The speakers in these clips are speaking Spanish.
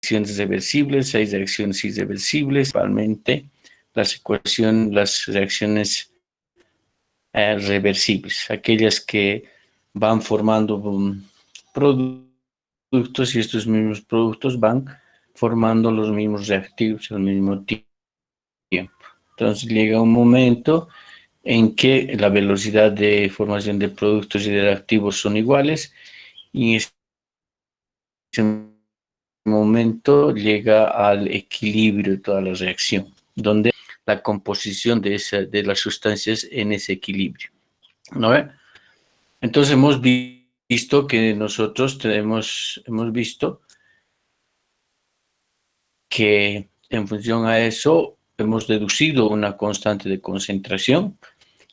reacciones reversibles, hay reacciones irreversibles, principalmente las reacciones reversibles, aquellas que van formando productos y estos mismos productos van formando los mismos reactivos al mismo tiempo. Entonces llega un momento en que la velocidad de formación de productos y de reactivos son iguales y en ese momento llega al equilibrio de toda la reacción, donde la composición de las sustancias en ese equilibrio, ¿no? Entonces hemos visto que nosotros hemos visto que en función a eso hemos deducido una constante de concentración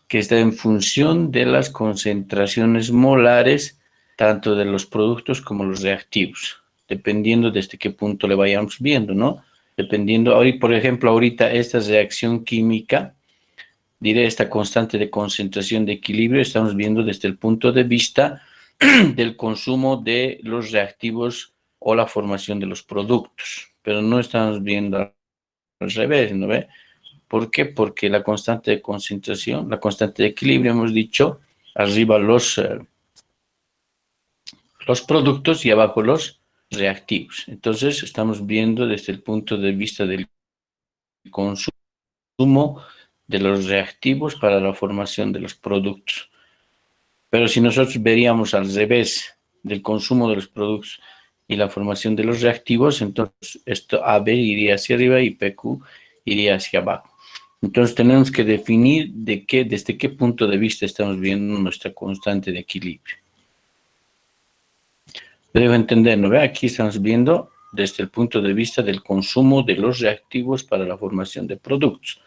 que está en función de las concentraciones molares tanto de los productos como los reactivos, dependiendo desde qué punto le vayamos viendo, ¿no? Dependiendo, por ejemplo, ahorita esta reacción química, diré esta constante de concentración de equilibrio, estamos viendo desde el punto de vista del consumo de los reactivos o la formación de los productos, pero no estamos viendo al revés, ¿no ve? ¿Por qué? Porque la constante de concentración, la constante de equilibrio, hemos dicho, arriba los productos y abajo los reactivos. Entonces, estamos viendo desde el punto de vista del consumo de los reactivos para la formación de los productos. Pero si nosotros veríamos al revés del consumo de los productos y la formación de los reactivos, entonces esto AB iría hacia arriba y PQ iría hacia abajo. Entonces tenemos que definir desde qué punto de vista estamos viendo nuestra constante de equilibrio. Debo entender, ¿no ve? Aquí estamos viendo desde el punto de vista del consumo de los reactivos para la formación de productos.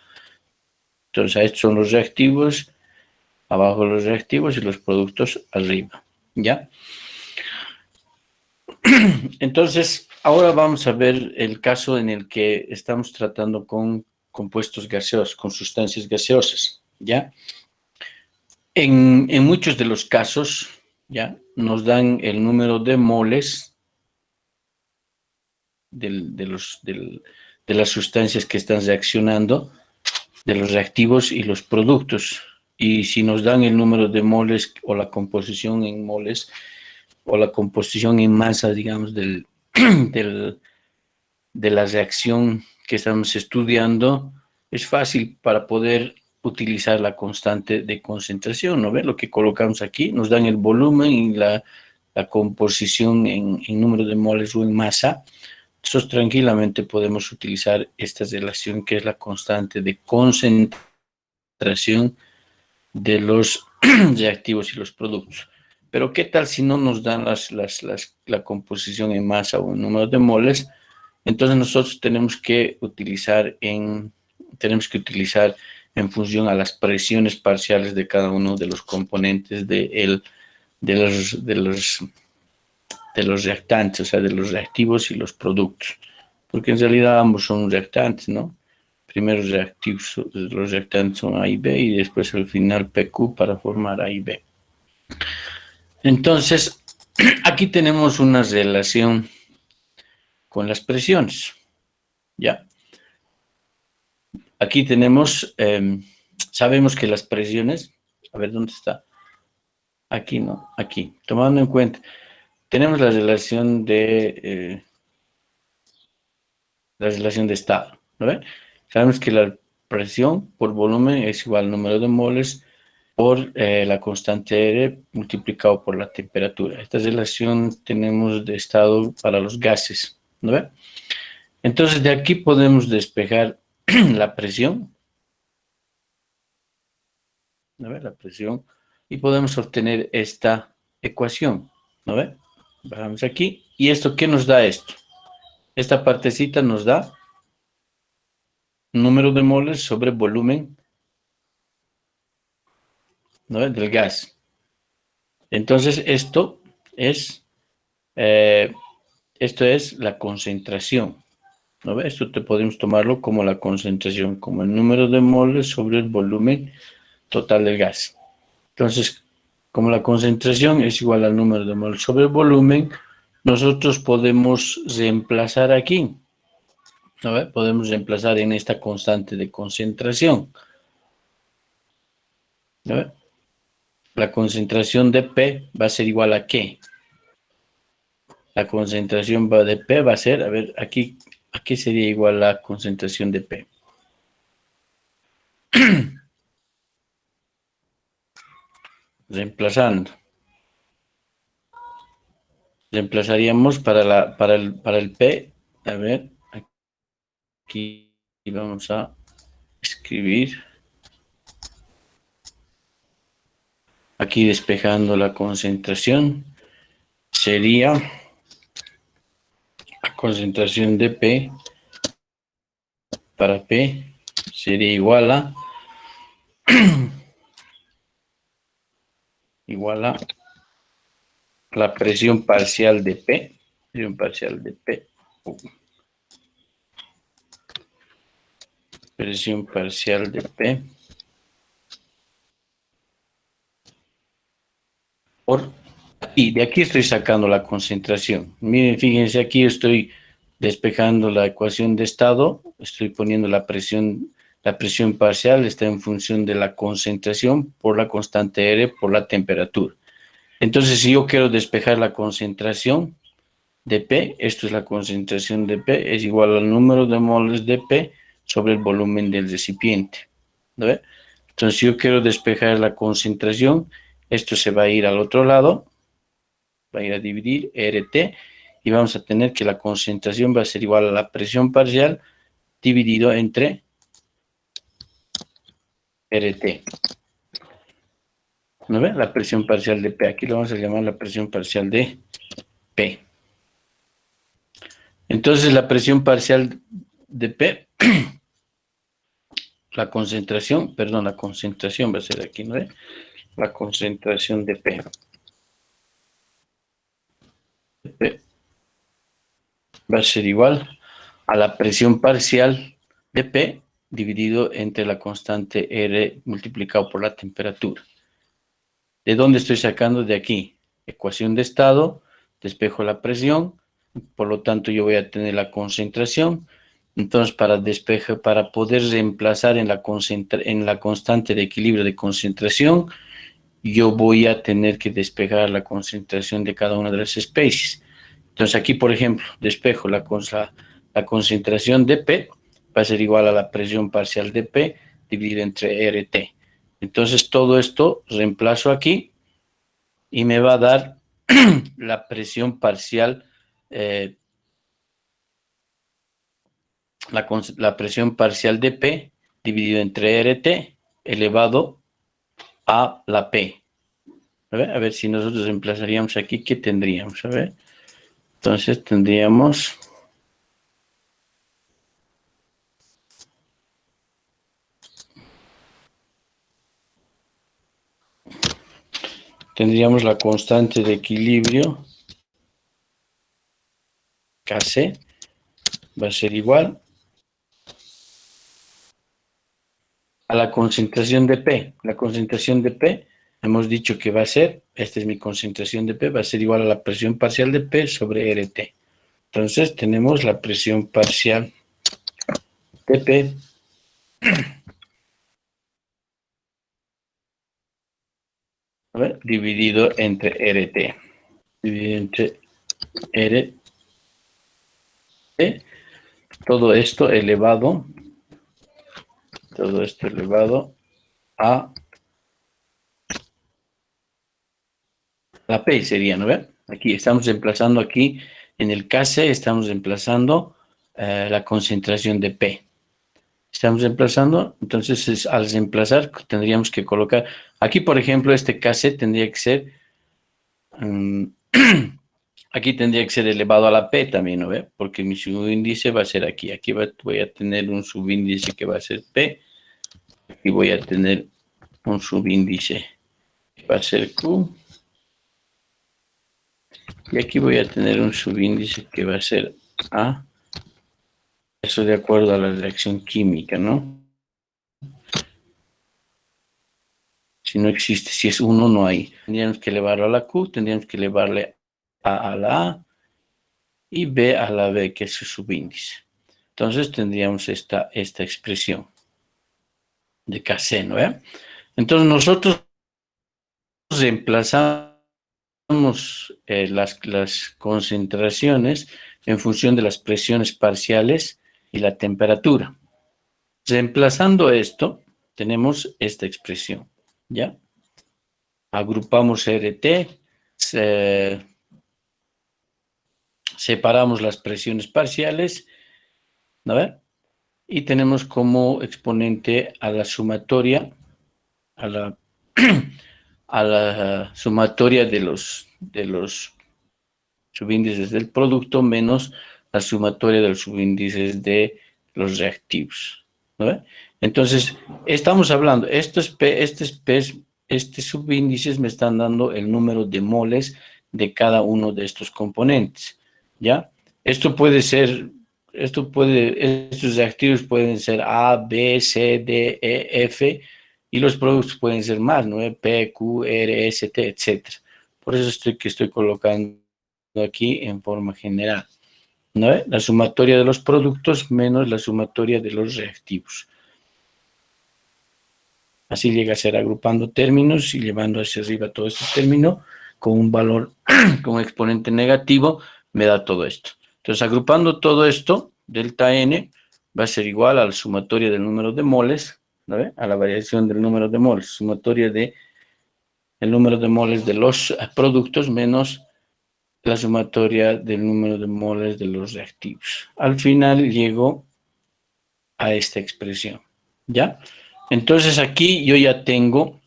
Entonces, estos son los reactivos, abajo los reactivos y los productos arriba, ¿ya? Entonces, ahora vamos a ver el caso en el que estamos tratando con compuestos gaseosos, con sustancias gaseosas, ¿ya? En muchos de los casos, ¿ya? Nos dan el número de moles de las sustancias que están reaccionando, de los reactivos y los productos. Y si nos dan el número de moles o la composición en moles o la composición en masa, digamos, de la reacción que estamos estudiando, es fácil para poder utilizar la constante de concentración, ¿no ven? Lo que colocamos aquí, nos dan el volumen y la composición en número de moles o en masa. Nosotros tranquilamente podemos utilizar esta relación que es la constante de concentración de los reactivos y los productos. Pero ¿qué tal si no nos dan la composición en masa o en número de moles? Entonces nosotros tenemos que utilizar en función a las presiones parciales de cada uno de los componentes de los reactantes, o sea, de los reactivos y los productos, porque en realidad ambos son reactantes, ¿no? Primero los reactantes son A y B y después al final PQ para formar A y B. Entonces, aquí tenemos una relación con las presiones, ¿ya? Aquí tenemos, sabemos que las presiones, a ver, ¿dónde está? Aquí, ¿no? Aquí, tomando en cuenta, tenemos la relación de estado, ¿no ven? Sabemos que la presión por volumen es igual al número de moles por la constante R multiplicado por la temperatura. Esta relación tenemos de estado para los gases, ¿no ven? Entonces, de aquí podemos despejar la presión, ¿no ven? La presión, y podemos obtener esta ecuación, ¿no ven? Bajamos aquí, ¿y esto qué nos da esto? Esta partecita nos da número de moles sobre volumen, ¿no? Del gas. Entonces, esto es la concentración, ¿no? Esto podemos tomarlo como la concentración, como el número de moles sobre el volumen total del gas. Entonces, como la concentración es igual al número de moles sobre el volumen, nosotros podemos reemplazar aquí, ¿no? Podemos reemplazar en esta constante de concentración, ¿no? La concentración de P va a ser igual a ¿qué? La concentración de P va a ser, a ver, aquí, ¿a qué sería igual la concentración de P? Reemplazando. Reemplazaríamos para el P, a ver, aquí vamos a escribir, aquí despejando la concentración, sería la concentración de P para P sería igual a la presión parcial de P, presión parcial de P, presión parcial de P por aquí. De aquí estoy sacando la concentración. Miren, fíjense, aquí estoy despejando la ecuación de estado, estoy poniendo la presión parcial está en función de la concentración por la constante R por la temperatura. Entonces, si yo quiero despejar la concentración de P, esto es la concentración de P, es igual al número de moles de P sobre el volumen del recipiente. ¿No ve? Entonces, si yo quiero despejar la concentración, esto se va a ir al otro lado, va a ir a dividir RT, y vamos a tener que la concentración va a ser igual a la presión parcial dividido entre RT. ¿No ve? La presión parcial de P, aquí lo vamos a llamar la presión parcial de P. Entonces, la presión parcial de P, la concentración va a ser aquí, ¿no ve? La concentración de P. P va a ser igual a la presión parcial de P dividido entre la constante R multiplicado por la temperatura. ¿De dónde estoy sacando? De aquí. Ecuación de estado, despejo la presión, por lo tanto yo voy a tener la concentración. Entonces, para poder reemplazar en la constante de equilibrio de concentración, yo voy a tener que despejar la concentración de cada una de las especies. Entonces, aquí, por ejemplo, despejo la concentración de P, va a ser igual a la presión parcial de P dividido entre RT. Entonces, todo esto reemplazo aquí y me va a dar la presión parcial, la presión parcial de P dividido entre RT elevado a la P. A ver si nosotros reemplazaríamos aquí, ¿qué tendríamos? A ver, entonces tendríamos la constante de equilibrio Kc va a ser igual a la concentración de P. La concentración de P hemos dicho que va a ser, esta es mi concentración de P, va a ser igual a la presión parcial de P sobre RT. Entonces tenemos la presión parcial de P dividido entre RT. Dividido entre RT. Todo esto elevado a la P sería, ¿no ve? Aquí estamos reemplazando aquí, en el Kc estamos reemplazando la concentración de P. Estamos reemplazando, entonces al reemplazar tendríamos que colocar, aquí por ejemplo este Kc tendría que ser, aquí tendría que ser elevado a la P también, ¿no ve? Porque mi subíndice va a ser aquí, voy a tener un subíndice que va a ser P, aquí voy a tener un subíndice que va a ser Q, y aquí voy a tener un subíndice que va a ser A, eso de acuerdo a la reacción química, ¿no? Si no existe, si es 1, no hay. Tendríamos que elevarlo a la Q, tendríamos que elevarle a la A, y B a la B, que es su subíndice. Entonces tendríamos esta expresión de Kc, ¿no? Entonces nosotros reemplazamos las concentraciones en función de las presiones parciales y la temperatura. Reemplazando esto, tenemos esta expresión, ¿ya? Agrupamos RT, separamos las presiones parciales, ¿no? Y tenemos como exponente a la sumatoria, a la, a la sumatoria de los subíndices del producto menos la sumatoria de los subíndices de los reactivos, ¿no? Entonces, estamos hablando, estos subíndices me están dando el número de moles de cada uno de estos componentes, ¿ya? Estos reactivos pueden ser A, B, C, D, E, F, y los productos pueden ser más, ¿no? P, Q, R, S, T, etc. Por eso estoy colocando aquí en forma general, ¿no? La sumatoria de los productos menos la sumatoria de los reactivos. Así llega a ser agrupando términos y llevando hacia arriba todo este término con un valor, con un exponente negativo, me da todo esto. Entonces, agrupando todo esto, delta N va a ser igual a la sumatoria del número de moles, ¿no? A la variación del número de moles, sumatoria de el número de moles de los productos menos la sumatoria del número de moles de los reactivos. Al final llego a esta expresión, ¿ya? Entonces aquí yo ya tengo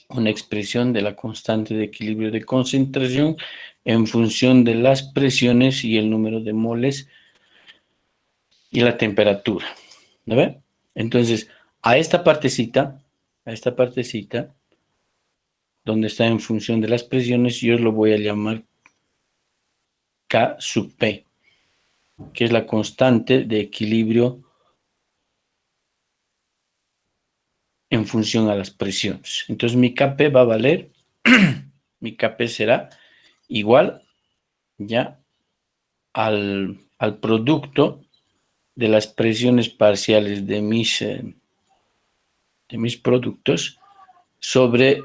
una expresión de la constante de equilibrio de concentración en función de las presiones y el número de moles y la temperatura, ¿no ve? Entonces, a esta partecita, donde está en función de las presiones, yo lo voy a llamar K sub P, que es la constante de equilibrio en función a las presiones. Entonces mi Kp va a valer, mi Kp será igual ya al producto de las presiones parciales de mis productos sobre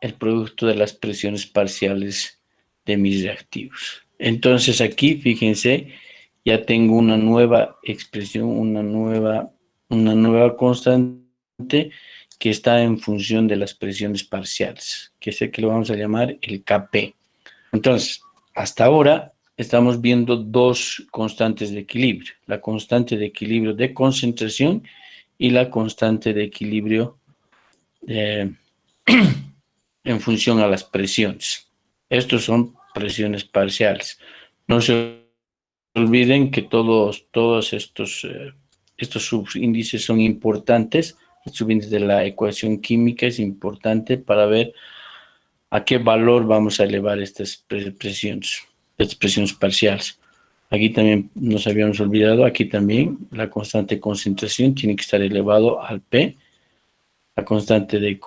el producto de las presiones parciales de mis reactivos. Entonces aquí, fíjense, ya tengo una nueva expresión, una nueva constante que está en función de las presiones parciales, que es el que lo vamos a llamar el Kp. Entonces, hasta ahora estamos viendo dos constantes de equilibrio, la constante de equilibrio de concentración y la constante de equilibrio en función a las presiones. Estos son presiones parciales. No se olviden que todos estos subíndices son importantes. El subíndice de la ecuación química es importante para ver a qué valor vamos a elevar estas presiones parciales. Aquí también nos habíamos olvidado, aquí también la constante de concentración tiene que estar elevado al P. La constante de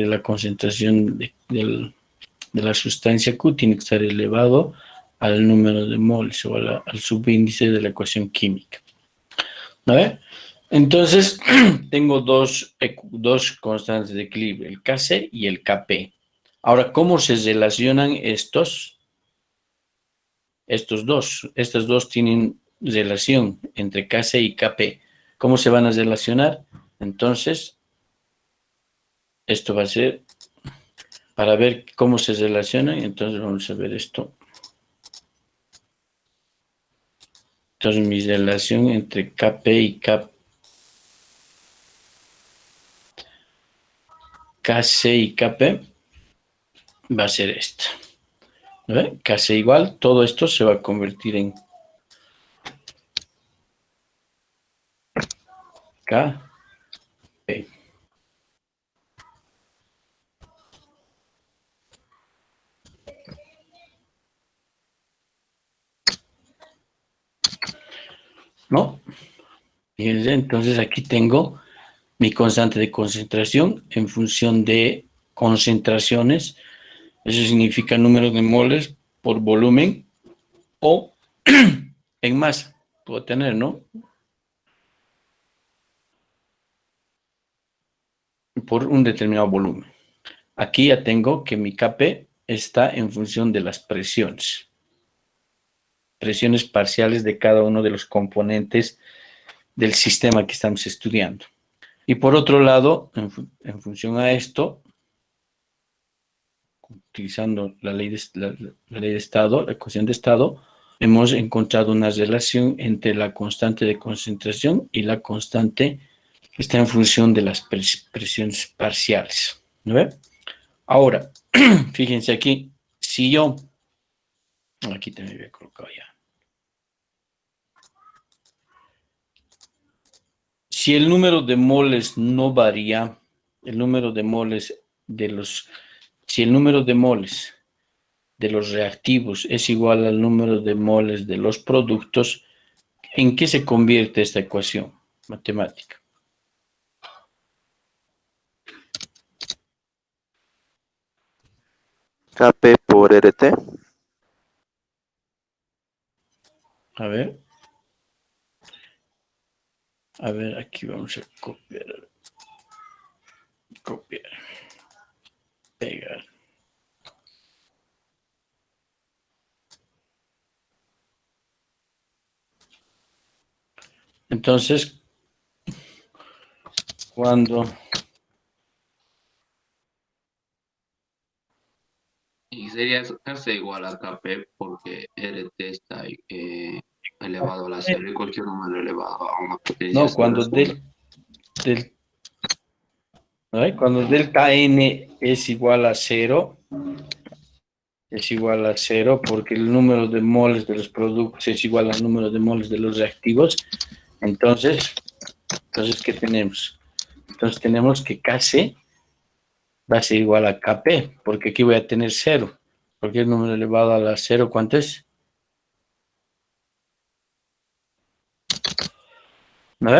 la concentración de la sustancia Q tiene que estar elevado al número de moles o al subíndice de la ecuación química. ¿No ve? Entonces, tengo dos constantes de equilibrio, el Kc y el Kp. Ahora, ¿cómo se relacionan estos dos? Estas dos tienen relación entre Kc y Kp. ¿Cómo se van a relacionar? Entonces, esto va a ser para ver cómo se relacionan. Entonces, vamos a ver esto. Entonces, mi relación entre Kp y Kc y Kp va a ser esta. ¿Ve? Kc igual, todo esto se va a convertir en Kp. ¿No? Fíjense, entonces aquí tengo mi constante de concentración en función de concentraciones. Eso significa número de moles por volumen o en masa puedo tener, ¿no? Por un determinado volumen. Aquí ya tengo que mi Kp está en función de las presiones parciales de cada uno de los componentes del sistema que estamos estudiando. Y por otro lado, en función a esto, utilizando la ley de estado, la ecuación de estado, hemos encontrado una relación entre la constante de concentración y la constante que está en función de las presiones parciales. ¿No ve? Ahora, fíjense aquí, si yo, aquí también voy a colocar ya. Si el número de moles no varía, el número de moles de los, si el número de moles de los reactivos es igual al número de moles de los productos, ¿en qué se convierte esta ecuación matemática? Kp por RT. A ver, aquí vamos a copiar, pegar. Entonces, cuando Y sería hacerse igual a Kp porque RT está elevado a la cero y cualquier número elevado a una potencia no, cero cuando es uno. cuando delta n es igual a cero, porque el número de moles de los productos es igual al número de moles de los reactivos. Entonces, ¿qué tenemos? Entonces tenemos que Kc va a ser igual a Kp, porque aquí voy a tener cero. Cualquier número elevado a la cero, ¿cuánto es? ¿No?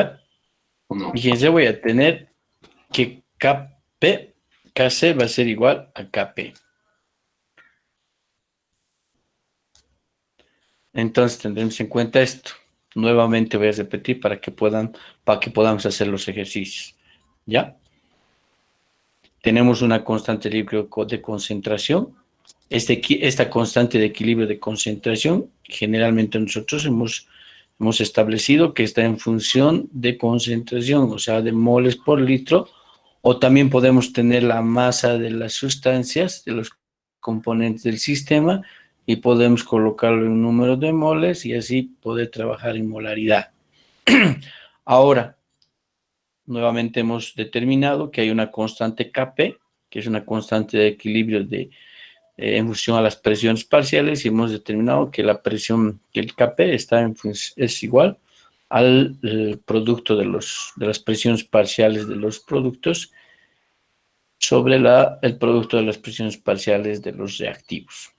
No. Fíjense, voy a tener que Kc va a ser igual a Kp. Entonces tendremos en cuenta esto. Nuevamente voy a repetir para que podamos hacer los ejercicios. ¿Ya? Tenemos una constante de equilibrio de concentración. Esta constante de equilibrio de concentración, generalmente nosotros hemos establecido que está en función de concentración, o sea, de moles por litro, o también podemos tener la masa de las sustancias, de los componentes del sistema, y podemos colocarlo en un número de moles y así poder trabajar en molaridad. Ahora, nuevamente hemos determinado que hay una constante Kp, que es una constante de equilibrio en función a las presiones parciales, y hemos determinado que la presión, que el Kp es igual al producto de las presiones parciales de los productos sobre el producto de las presiones parciales de los reactivos.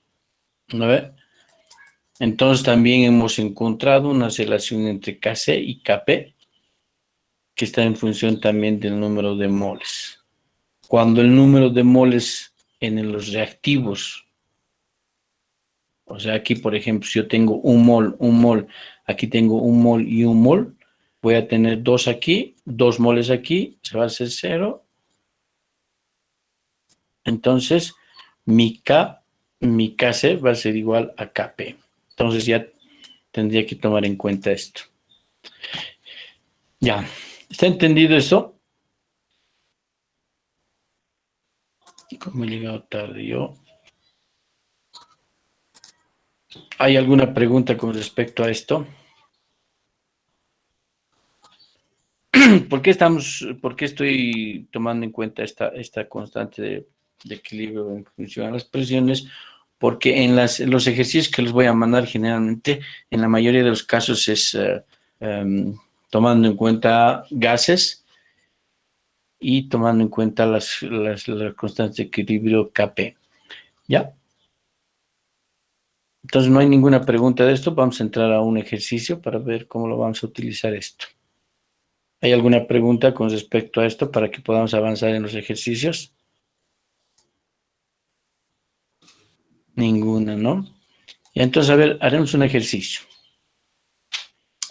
¿No ve? Entonces también hemos encontrado una relación entre Kc y Kp, que está en función también del número de moles. Cuando el número de moles en los reactivos, o sea, aquí por ejemplo, si yo tengo un mol, aquí tengo un mol y un mol, voy a tener dos aquí, 2 moles aquí, se va a hacer 0. Entonces, mi Kc va a ser igual a Kp. Entonces ya tendría que tomar en cuenta esto. Ya, ¿está entendido esto? Como he llegado tarde yo. ¿Hay alguna pregunta con respecto a esto? ¿Por qué estoy tomando en cuenta esta constante de equilibrio en función a las presiones? Porque en los ejercicios que les voy a mandar generalmente, en la mayoría de los casos es tomando en cuenta gases y tomando en cuenta las constantes de equilibrio Kp. ¿Ya? Entonces no hay ninguna pregunta de esto. Vamos a entrar a un ejercicio para ver cómo lo vamos a utilizar esto. ¿Hay alguna pregunta con respecto a esto para que podamos avanzar en los ejercicios? Ninguna, ¿no? Y entonces, a ver, haremos un ejercicio.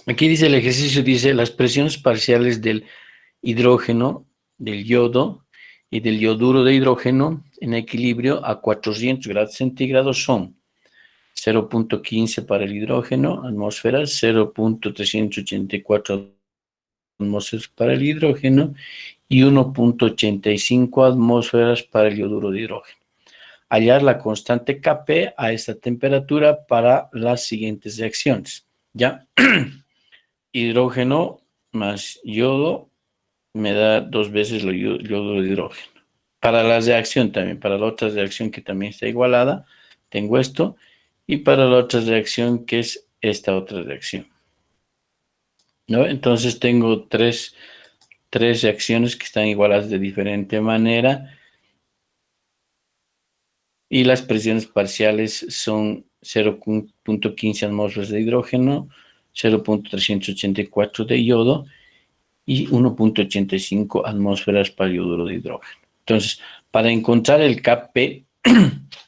Aquí dice el ejercicio, dice las presiones parciales del hidrógeno, del yodo y del yoduro de hidrógeno en equilibrio a 400 grados centígrados son 0.15 para el hidrógeno, atmósferas, 0.384 atmósferas para el hidrógeno y 1.85 atmósferas para el yoduro de hidrógeno. Hallar la constante Kp a esta temperatura para las siguientes reacciones. ¿Ya? Hidrógeno más yodo me da 2 veces el yodo de hidrógeno. Para la reacción también, para la otra reacción que también está igualada, tengo esto. Y para la otra reacción que es esta otra reacción, ¿no? Entonces tengo tres reacciones que están igualadas de diferente manera. Y las presiones parciales son 0.15 atmósferas de hidrógeno, 0.384 de yodo y 1.85 atmósferas para el yoduro de hidrógeno. Entonces, para encontrar el Kp,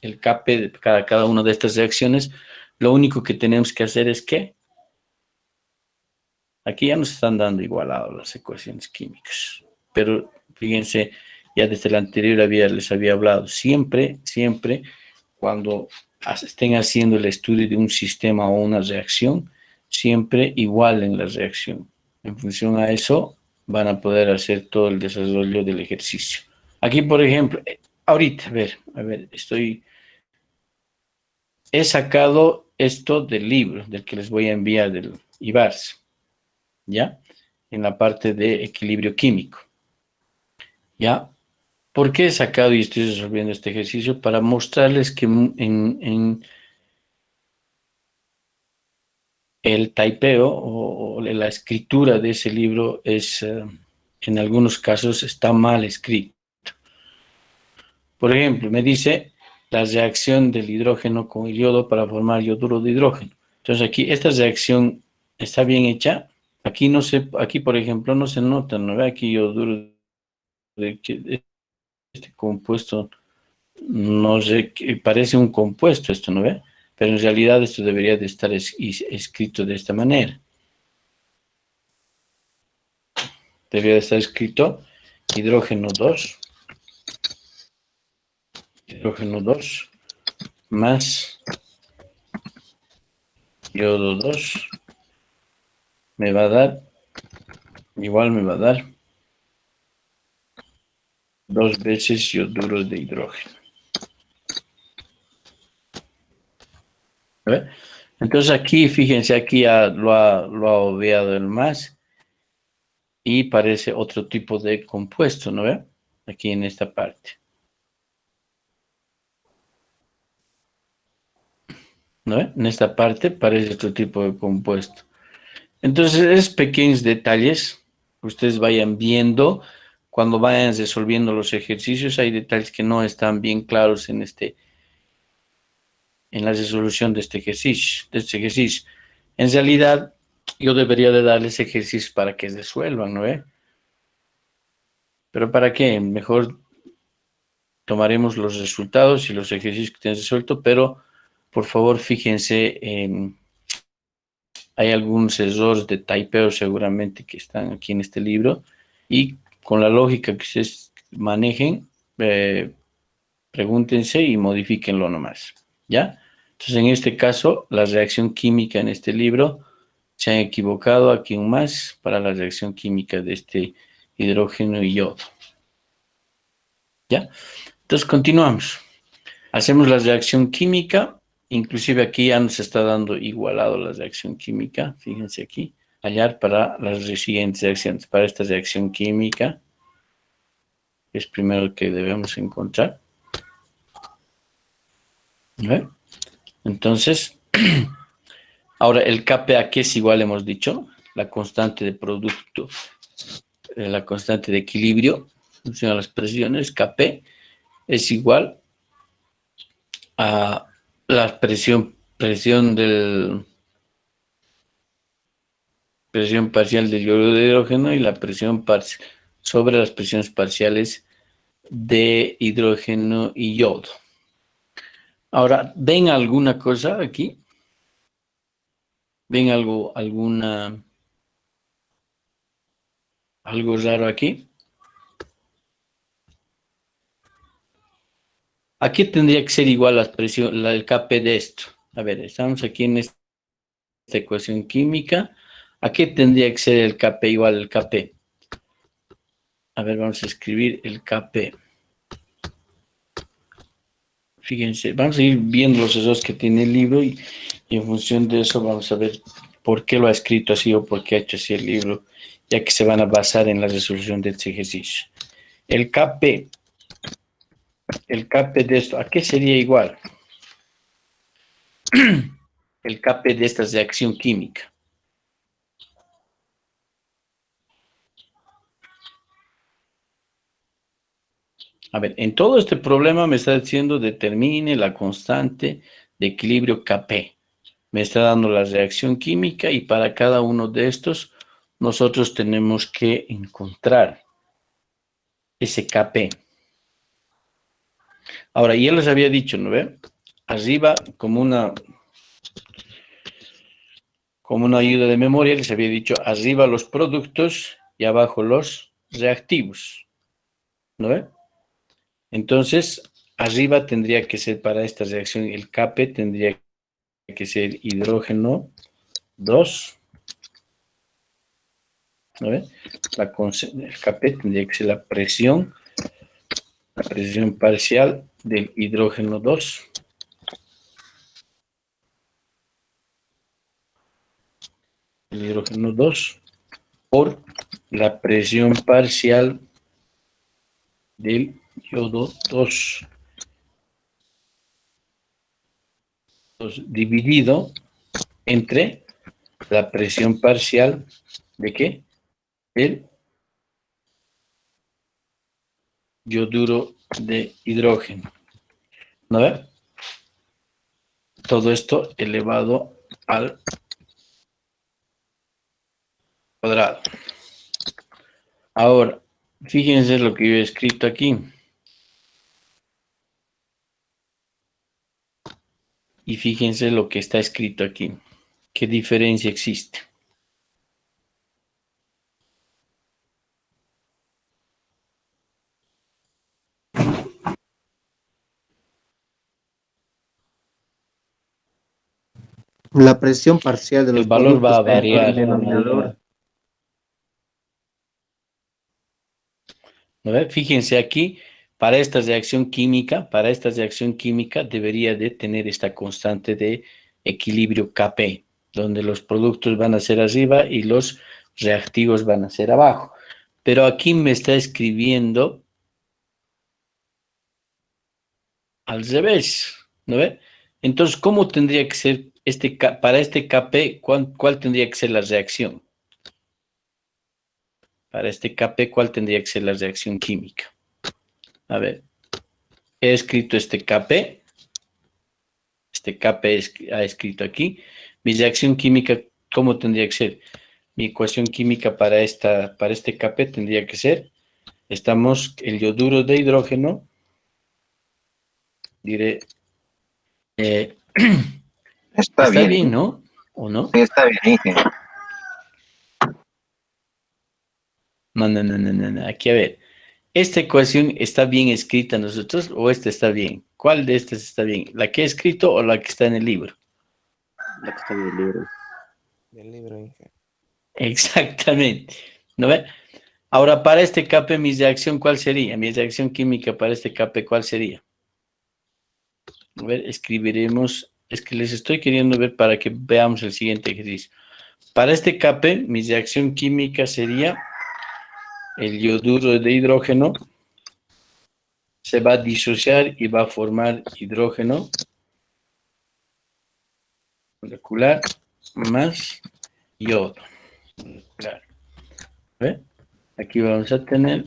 el Kp de cada una de estas reacciones, lo único que tenemos que hacer es que aquí ya nos están dando igualadas las ecuaciones químicas, pero fíjense, ya desde el anterior les había hablado, siempre cuando estén haciendo el estudio de un sistema o una reacción, siempre igualen la reacción. En función a eso, van a poder hacer todo el desarrollo del ejercicio. Aquí, por ejemplo, ahorita, a ver, he sacado esto del libro, del que les voy a enviar, del IBARS, ¿ya? En la parte de equilibrio químico, ¿ya? ¿Por qué he sacado y estoy resolviendo este ejercicio? Para mostrarles que en el taipeo o la escritura de ese libro es, en algunos casos, está mal escrito. Por ejemplo, me dice la reacción del hidrógeno con el yodo para formar yoduro de hidrógeno. Entonces aquí, esta reacción está bien hecha. Aquí no se, aquí por ejemplo no se nota, ¿no ve? Aquí yoduro de este compuesto, no sé, parece un compuesto esto, ¿no ve? Pero en realidad esto debería de estar escrito de esta manera. Debería de estar escrito hidrógeno 2 más yodo 2 me va a dar, igual me va a dar 2 veces yoduro de hidrógeno. ¿Ve? Entonces aquí, fíjense, aquí lo ha obviado el más y parece otro tipo de compuesto, ¿no ve? Aquí en esta parte. ¿No ve? En esta parte parece otro tipo de compuesto. Entonces, esos pequeños detalles que ustedes vayan viendo cuando vayan resolviendo los ejercicios, hay detalles que no están bien claros en la resolución de este ejercicio. En realidad, yo debería de darles ejercicios para que resuelvan, ¿no ve? ¿Pero para qué? Mejor tomaremos los resultados y los ejercicios que tienen resuelto, pero por favor fíjense, hay algunos errores de taipeo seguramente que están aquí en este libro y con la lógica que ustedes manejen, pregúntense y modifíquenlo nomás, ¿ya? Entonces, en este caso, la reacción química en este libro se han equivocado aquí un más para la reacción química de este hidrógeno y yodo, ¿ya? Entonces, continuamos. Hacemos la reacción química, inclusive aquí ya nos está dando igualado la reacción química, fíjense aquí, hallar para las siguientes reacciones, para esta reacción química, que es primero que debemos encontrar. ¿Ve? Entonces, ahora el Kp que es igual, hemos dicho, la constante de producto, la constante de equilibrio, funciona las presiones, Kp es igual a la presión parcial del yoduro de hidrógeno y la presión sobre las presiones parciales de hidrógeno y yodo. Ahora, ¿ven alguna cosa aquí? ¿Ven alguna algo raro aquí. Aquí tendría que ser igual la presión, el Kp de esto. A ver, estamos aquí en esta ecuación química. Aquí tendría que ser el Kp igual al Kp. A ver, vamos a escribir el Kp. Fíjense, vamos a ir viendo los errores que tiene el libro y en función de eso vamos a ver por qué lo ha escrito así o por qué ha hecho así el libro, ya que se van a basar en la resolución de este ejercicio. El Kp de esto, ¿a qué sería igual? El Kp de esta reacción química. A ver, en todo este problema me está diciendo determine la constante de equilibrio Kp. Me está dando la reacción química y para cada uno de estos nosotros tenemos que encontrar ese Kp. Ahora, ya les había dicho, ¿no ve? Arriba, como una ayuda de memoria, les había dicho arriba los productos y abajo los reactivos, ¿no ve? Entonces, arriba tendría que ser para esta reacción, el Kp tendría que ser hidrógeno 2, ¿no ve? El Kp tendría que ser la presión parcial del hidrógeno 2. El hidrógeno 2 por la presión parcial del yodo 2. Dividido entre la presión parcial de ¿qué? Del yoduro de hidrógeno. ¿No ve? Todo esto elevado al cuadrado. Ahora, fíjense lo que yo he escrito aquí. Y fíjense lo que está escrito aquí. ¿Qué diferencia existe? La presión parcial de los El valor va a productos entre variar. el denominador. ¿No ve? Fíjense aquí, para esta reacción química debería de tener esta constante de equilibrio Kp, donde los productos van a ser arriba y los reactivos van a ser abajo. Pero aquí me está escribiendo al revés, ¿no ve? Entonces, ¿cómo tendría que ser para este Kp, cuál tendría que ser la reacción? Para este Kp, ¿cuál tendría que ser la reacción química? A ver, he escrito este Kp ha escrito aquí. Mi reacción química, ¿cómo tendría que ser? Mi ecuación química para este Kp tendría que ser, el yoduro de hidrógeno, diré, Está está bien, bien, ¿no? ¿O no? sí, está bien, Inge. No. Aquí, a ver. ¿Esta ecuación está bien escrita nosotros o esta está bien? ¿Cuál de estas está bien? ¿La que he escrito o la que está en el libro? La que está en el libro. Del libro, Inge. Exactamente. ¿No ve? Ahora, para este Kp, mi reacción, ¿cuál sería? Mi reacción química para este Kp, ¿cuál sería? A ver, escribiremos. Es que les estoy queriendo ver para que veamos el siguiente ejercicio. Para este Kp, mi reacción química sería el yoduro de hidrógeno. Se va a disociar y va a formar hidrógeno molecular más yodo. Claro. ¿Ve? Aquí vamos a tener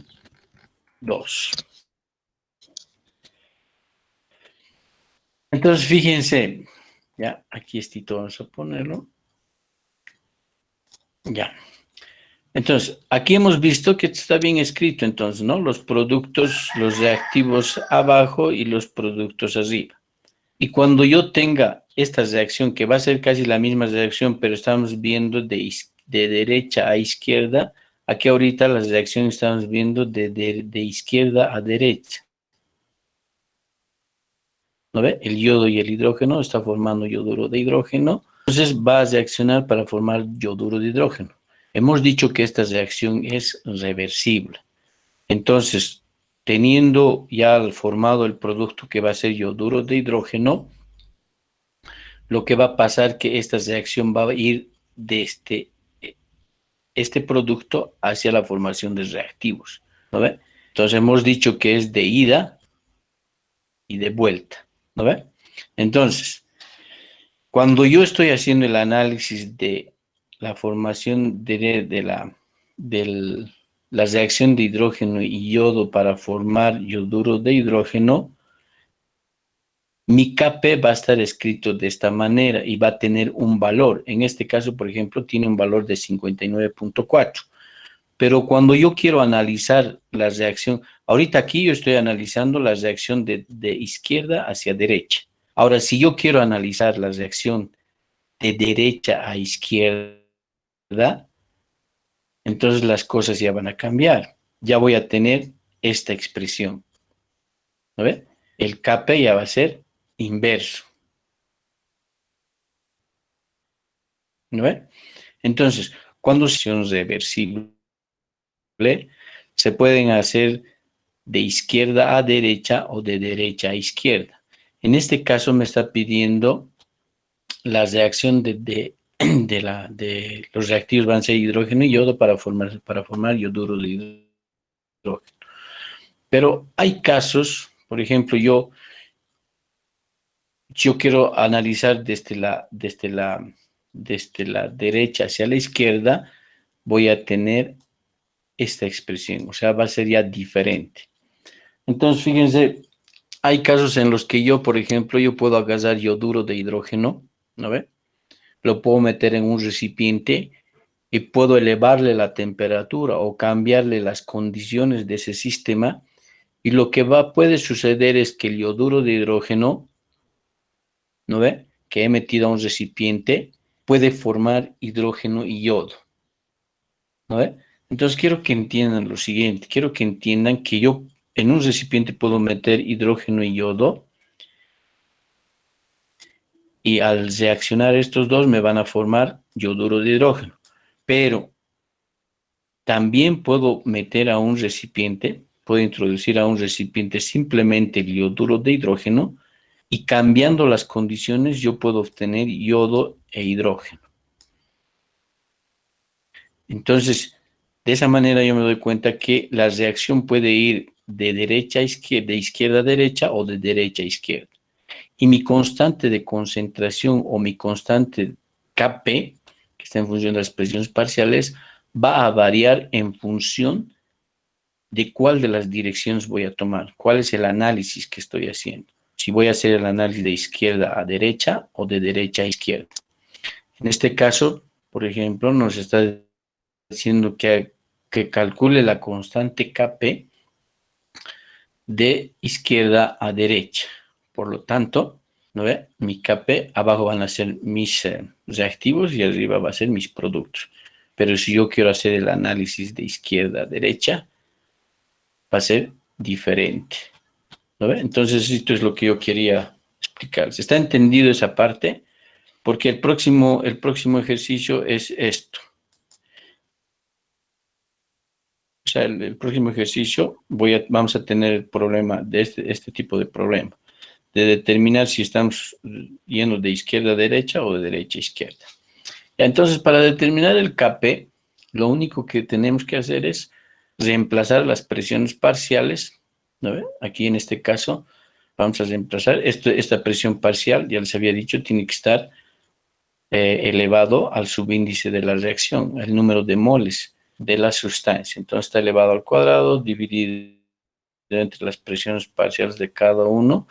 2. Entonces, fíjense, ya, aquí está, vamos a ponerlo. Ya. Entonces, aquí hemos visto que está bien escrito, entonces, ¿no? Los productos, los reactivos abajo y los productos arriba. Y cuando yo tenga esta reacción, que va a ser casi la misma reacción, pero estamos viendo de derecha a izquierda, Aquí ahorita la reacción estamos viendo de izquierda a derecha. ¿No ve? El yodo y el hidrógeno está formando yoduro de hidrógeno. Entonces va a reaccionar para formar yoduro de hidrógeno. Hemos dicho que esta reacción es reversible. Entonces, teniendo ya formado el producto que va a ser yoduro de hidrógeno, lo que va a pasar es que esta reacción va a ir de este producto hacia la formación de reactivos. ¿No ve? Entonces hemos dicho que es de ida y de vuelta. ¿No ve? Entonces, cuando yo estoy haciendo el análisis de la formación de la reacción de hidrógeno y yodo para formar yoduro de hidrógeno, mi Kp va a estar escrito de esta manera y va a tener un valor. En este caso, por ejemplo, tiene un valor de 59.4. Pero cuando yo quiero analizar la reacción, ahorita aquí yo estoy analizando la reacción de izquierda hacia derecha. Ahora, si yo quiero analizar la reacción de derecha a izquierda, entonces las cosas ya van a cambiar. Ya voy a tener esta expresión. ¿No ve? El Kp ya va a ser inverso. ¿No ve? Entonces, cuando son reversibles, se pueden hacer de izquierda a derecha o de derecha a izquierda. En este caso me está pidiendo la reacción de los reactivos van a ser hidrógeno y yodo para formar yoduro de hidrógeno. Pero hay casos, por ejemplo, yo quiero analizar desde la derecha hacia la izquierda, voy a tener esta expresión, o sea, va a ser ya diferente. Entonces, fíjense, hay casos en los que yo, por ejemplo, yo puedo agarrar yoduro de hidrógeno, ¿no ve? Lo puedo meter en un recipiente y puedo elevarle la temperatura o cambiarle las condiciones de ese sistema, y lo que puede suceder es que el yoduro de hidrógeno, ¿no ve?, que he metido a un recipiente, puede formar hidrógeno y yodo, ¿no ve? Entonces quiero que entiendan lo siguiente, quiero que entiendan que yo en un recipiente puedo meter hidrógeno y yodo, y al reaccionar estos dos me van a formar yoduro de hidrógeno. Pero también puedo meter a un recipiente, puedo introducir a un recipiente simplemente el yoduro de hidrógeno, y cambiando las condiciones yo puedo obtener yodo e hidrógeno. Entonces, de esa manera yo me doy cuenta que la reacción puede ir de derecha a izquierda, de izquierda a derecha o de derecha a izquierda. Y mi constante de concentración o mi constante Kp, que está en función de las presiones parciales, va a variar en función de cuál de las direcciones voy a tomar, cuál es el análisis que estoy haciendo. Si voy a hacer el análisis de izquierda a derecha o de derecha a izquierda. En este caso, por ejemplo, nos está diciendo que calcule la constante Kp de izquierda a derecha. Por lo tanto, ¿no ve? Mi Kp, abajo van a ser mis reactivos y arriba va a ser mis productos. Pero si yo quiero hacer el análisis de izquierda a derecha, va a ser diferente. ¿No ve? Entonces, esto es lo que yo quería explicar. ¿Se está entendido esa parte? Porque el próximo ejercicio es esto. O sea, el próximo ejercicio vamos a tener el problema de este tipo de problema, de determinar si estamos yendo de izquierda a derecha o de derecha a izquierda. Entonces, para determinar el Kp, lo único que tenemos que hacer es reemplazar las presiones parciales, ¿no ve? Aquí en este caso vamos a reemplazar esta presión parcial, ya les había dicho, tiene que estar elevado al subíndice de la reacción, el número de moles de la sustancia. Entonces está elevado al cuadrado, dividido entre las presiones parciales de cada uno,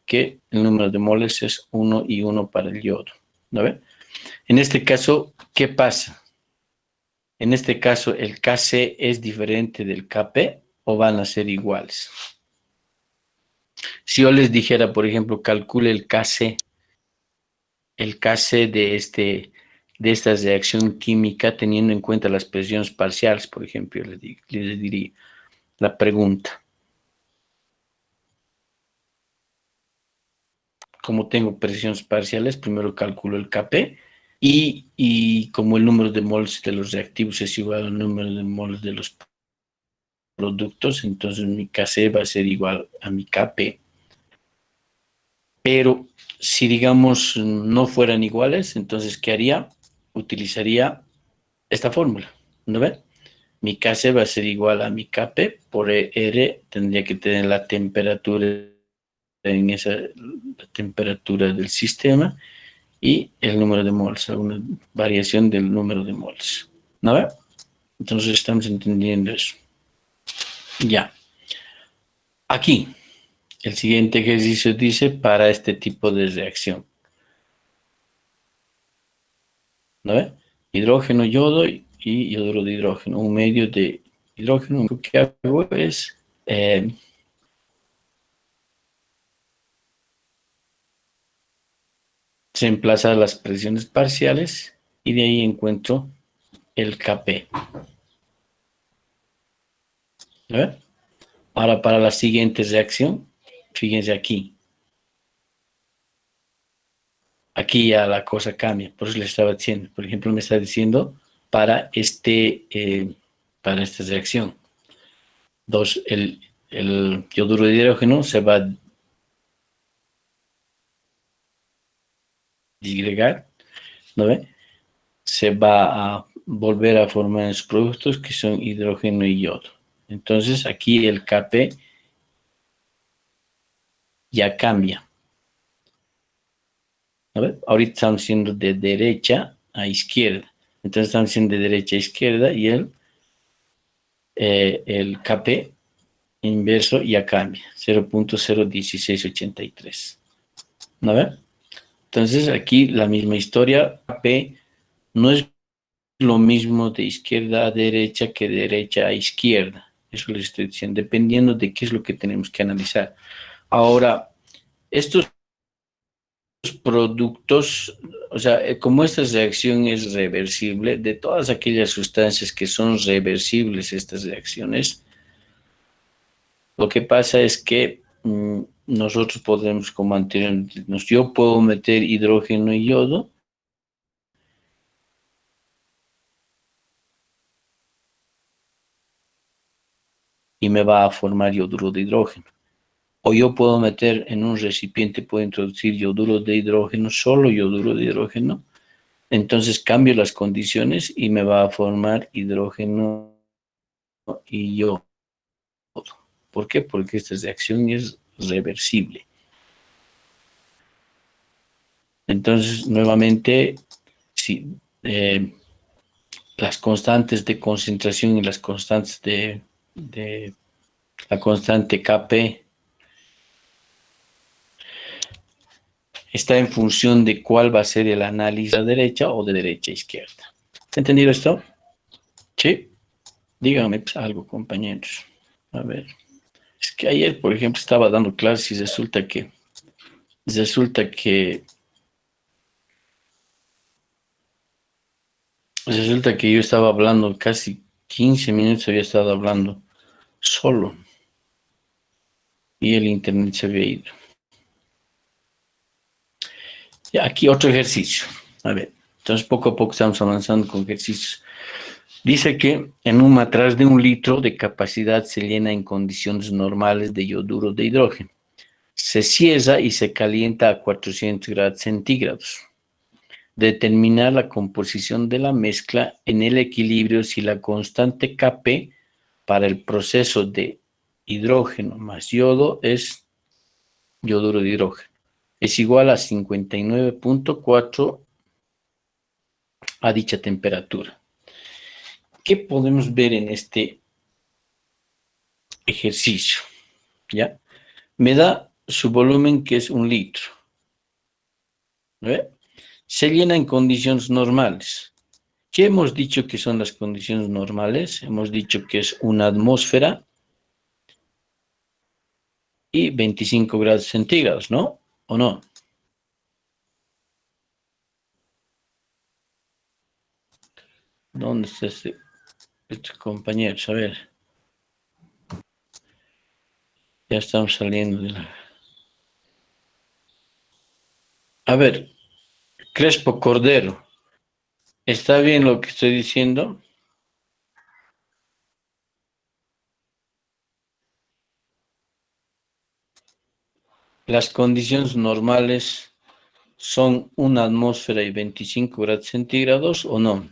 que el número de moles es 1 y 1 para el yodo. ¿No ve? En este caso, ¿qué pasa? En este caso, ¿el Kc es diferente del Kp o van a ser iguales? Si yo les dijera, por ejemplo, calcule el Kc de este de esta reacción química teniendo en cuenta las presiones parciales, por ejemplo, les diría la pregunta. Como tengo presiones parciales, primero calculo el Kp y como el número de moles de los reactivos es igual al número de moles de los productos, entonces mi Kc va a ser igual a mi Kp. Pero si, digamos, no fueran iguales, entonces, ¿qué haría? Utilizaría esta fórmula, ¿no ve? Mi Kc va a ser igual a mi Kp por R, tendría que tener la temperatura en esa, la temperatura del sistema y el número de moles, alguna variación del número de moles, ¿no ve? Entonces estamos entendiendo eso. Ya. Aquí, el siguiente ejercicio dice para este tipo de reacción. ¿No ve? Hidrógeno, yodo y yoduro de hidrógeno, un medio de hidrógeno. Lo que hago es reemplazar las presiones parciales y de ahí encuentro el Kp. ¿No ve? Ahora para la siguiente reacción, fíjense aquí. Aquí ya la cosa cambia, por eso le estaba diciendo. Por ejemplo, me está diciendo para esta reacción. El yoduro de hidrógeno se va a disgregar, ¿no ve? Se va a volver a formar en sus productos que son hidrógeno y yodo. Entonces aquí el Kp ya cambia. ¿No ve? Ahorita estamos haciendo de derecha a izquierda. Entonces estamos haciendo de derecha a izquierda y el Kp inverso ya cambia, 0.01683. ¿No ve? Entonces aquí la misma historia, Kp no es lo mismo de izquierda a derecha que de derecha a izquierda. Eso les estoy diciendo, dependiendo de qué es lo que tenemos que analizar. Ahora, estos productos, o sea, como esta reacción es reversible, de todas aquellas sustancias que son reversibles, estas reacciones, lo que pasa es que nosotros podemos, como anteriormente, yo puedo meter hidrógeno y yodo, y me va a formar yoduro de hidrógeno. O yo puedo meter en un recipiente, puedo introducir yoduro de hidrógeno, solo yoduro de hidrógeno. Entonces cambio las condiciones y me va a formar hidrógeno y yodo. ¿Por qué? Porque esta reacción es reversible. Entonces, nuevamente, sí, las constantes de concentración y las constantes de la constante Kp está en función de cuál va a ser el análisis a derecha o de derecha a izquierda. ¿Entendido esto? Sí. Díganme pues, algo, compañeros. A ver. Es que ayer, por ejemplo, estaba dando clases y resulta que yo estaba hablando casi 15 minutos, había estado hablando solo y el internet se había ido. Ya, aquí otro ejercicio. A ver, entonces poco a poco estamos avanzando con ejercicios. Dice que en un matraz de 1 litro de capacidad se llena en condiciones normales de yoduro de hidrógeno. Se cierra y se calienta a 400 grados centígrados. Determinar la composición de la mezcla en el equilibrio si la constante Kp para el proceso de hidrógeno más yodo es yoduro de hidrógeno. Es igual a 59.4 a dicha temperatura. ¿Qué podemos ver en este ejercicio? ¿Ya? Me da su volumen que es 1 litro. ¿Ve? Se llena en condiciones normales. ¿Qué hemos dicho que son las condiciones normales? Hemos dicho que es una atmósfera y 25 grados centígrados, ¿no? ¿O no? ¿Dónde está este compañero? A ver. Ya estamos saliendo de la... A ver, Crespo Cordero. ¿Está bien lo que estoy diciendo? Las condiciones normales son una atmósfera y 25 grados centígrados o no.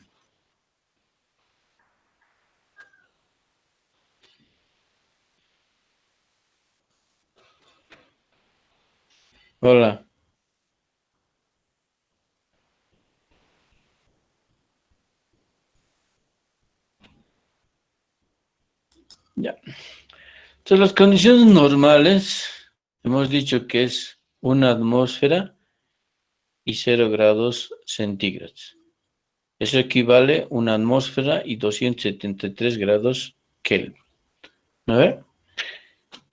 Hola. Ya. Entonces, las condiciones normales, hemos dicho que es una atmósfera y 0 grados centígrados. Eso equivale a una atmósfera y 273 grados Kelvin. ¿A ver?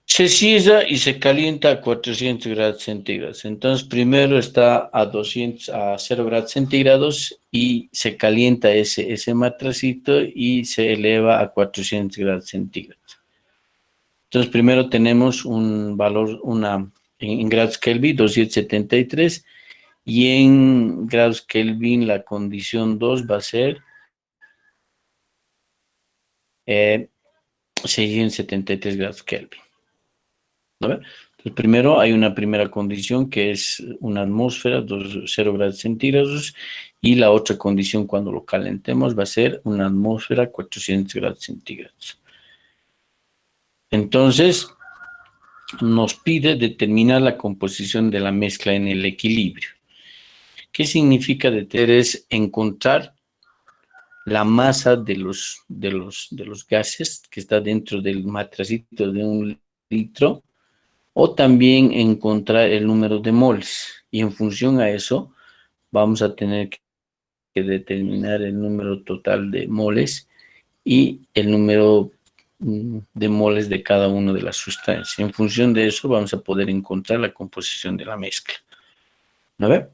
Se cierra y se calienta a 400 grados centígrados. Entonces, primero está a 0 grados centígrados y se calienta ese matracito y se eleva a 400 grados centígrados. Entonces, primero tenemos un valor, en grados Kelvin, 273, y en grados Kelvin la condición 2 va a ser 673 grados Kelvin. ¿No ve? Entonces, primero hay una primera condición que es una atmósfera, 0 grados centígrados, y la otra condición cuando lo calentemos va a ser una atmósfera, 400 grados centígrados. Entonces, nos pide determinar la composición de la mezcla en el equilibrio. ¿Qué significa determinar? Es encontrar la masa de los gases que está dentro del matracito de 1 litro, o también encontrar el número de moles. Y en función a eso, vamos a tener que determinar el número total de moles y el número de moles de cada una de las sustancias. En función de eso, vamos a poder encontrar la composición de la mezcla. ¿No ve?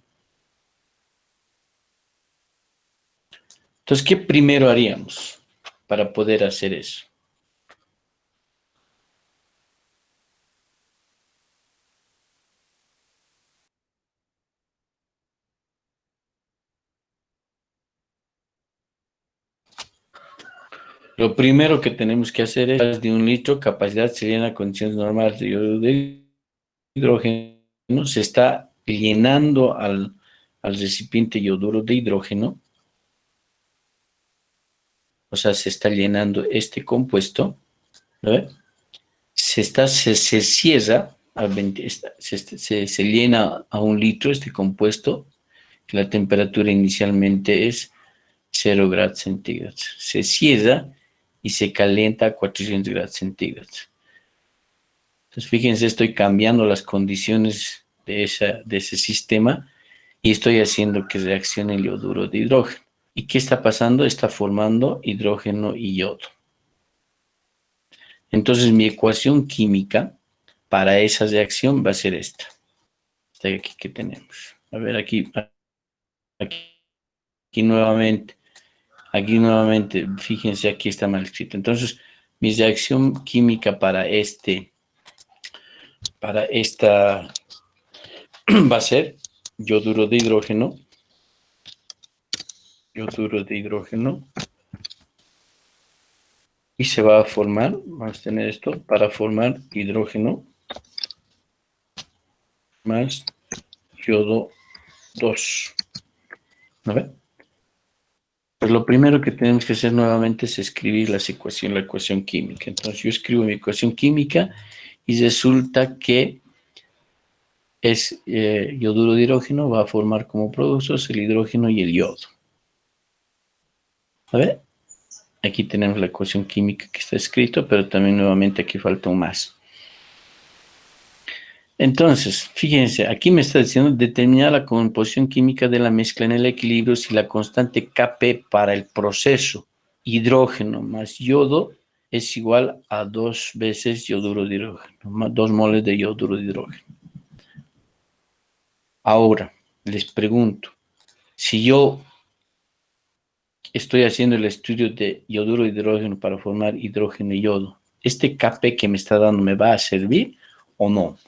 Entonces, ¿qué primero haríamos para poder hacer eso? Lo primero que tenemos que hacer es de 1 litro, capacidad serían a condiciones normales de iodo de hidrógeno, se está llenando al recipiente yoduro de hidrógeno, o sea, se está llenando este compuesto, ¿no? Se cierra, se llena a 1 litro este compuesto, la temperatura inicialmente es 0 grados centígrados, se cierra y se calienta a 400 grados centígrados. Entonces, fíjense, estoy cambiando las condiciones de ese sistema y estoy haciendo que reaccione el yoduro de hidrógeno. ¿Y qué está pasando? Está formando hidrógeno y yodo. Entonces, mi ecuación química para esa reacción va a ser esta. Esta de aquí que tenemos. A ver, aquí nuevamente. Aquí nuevamente, fíjense, aquí está mal escrito. Entonces, mi reacción química para esta va a ser yoduro de hidrógeno, y se va a formar, vamos a tener esto, para formar hidrógeno más yodo 2. ¿No ve? Pues lo primero que tenemos que hacer nuevamente es escribir la ecuación química. Entonces yo escribo mi ecuación química y resulta que es yoduro de hidrógeno, va a formar como productos el hidrógeno y el yodo. A ver, aquí tenemos la ecuación química que está escrito, pero también nuevamente aquí falta un más. Entonces, fíjense, aquí me está diciendo determinar la composición química de la mezcla en el equilibrio si la constante Kp para el proceso hidrógeno más yodo es igual a 2 veces yoduro de hidrógeno, más 2 moles de yoduro de hidrógeno. Ahora, les pregunto, si yo estoy haciendo el estudio de yoduro de hidrógeno para formar hidrógeno y yodo. ¿Este Kp que me está dando me va a servir o no?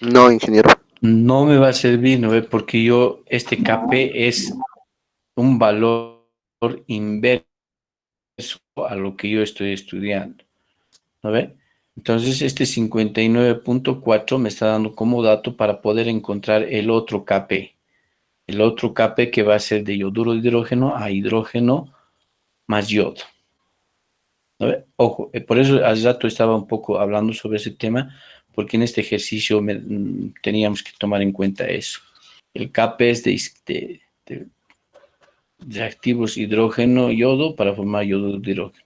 No, ingeniero. No me va a servir, ¿no ve? Porque este Kp es un valor inverso a lo que yo estoy estudiando, ¿no ve? Entonces, este 59.4 me está dando como dato para poder encontrar el otro Kp. El otro Kp que va a ser de yoduro de hidrógeno a hidrógeno más yodo. ¿No ve? Ojo, por eso hace rato estaba un poco hablando sobre ese tema, porque en este ejercicio teníamos que tomar en cuenta eso. El Kp es de reactivos hidrógeno yodo para formar yodo de hidrógeno.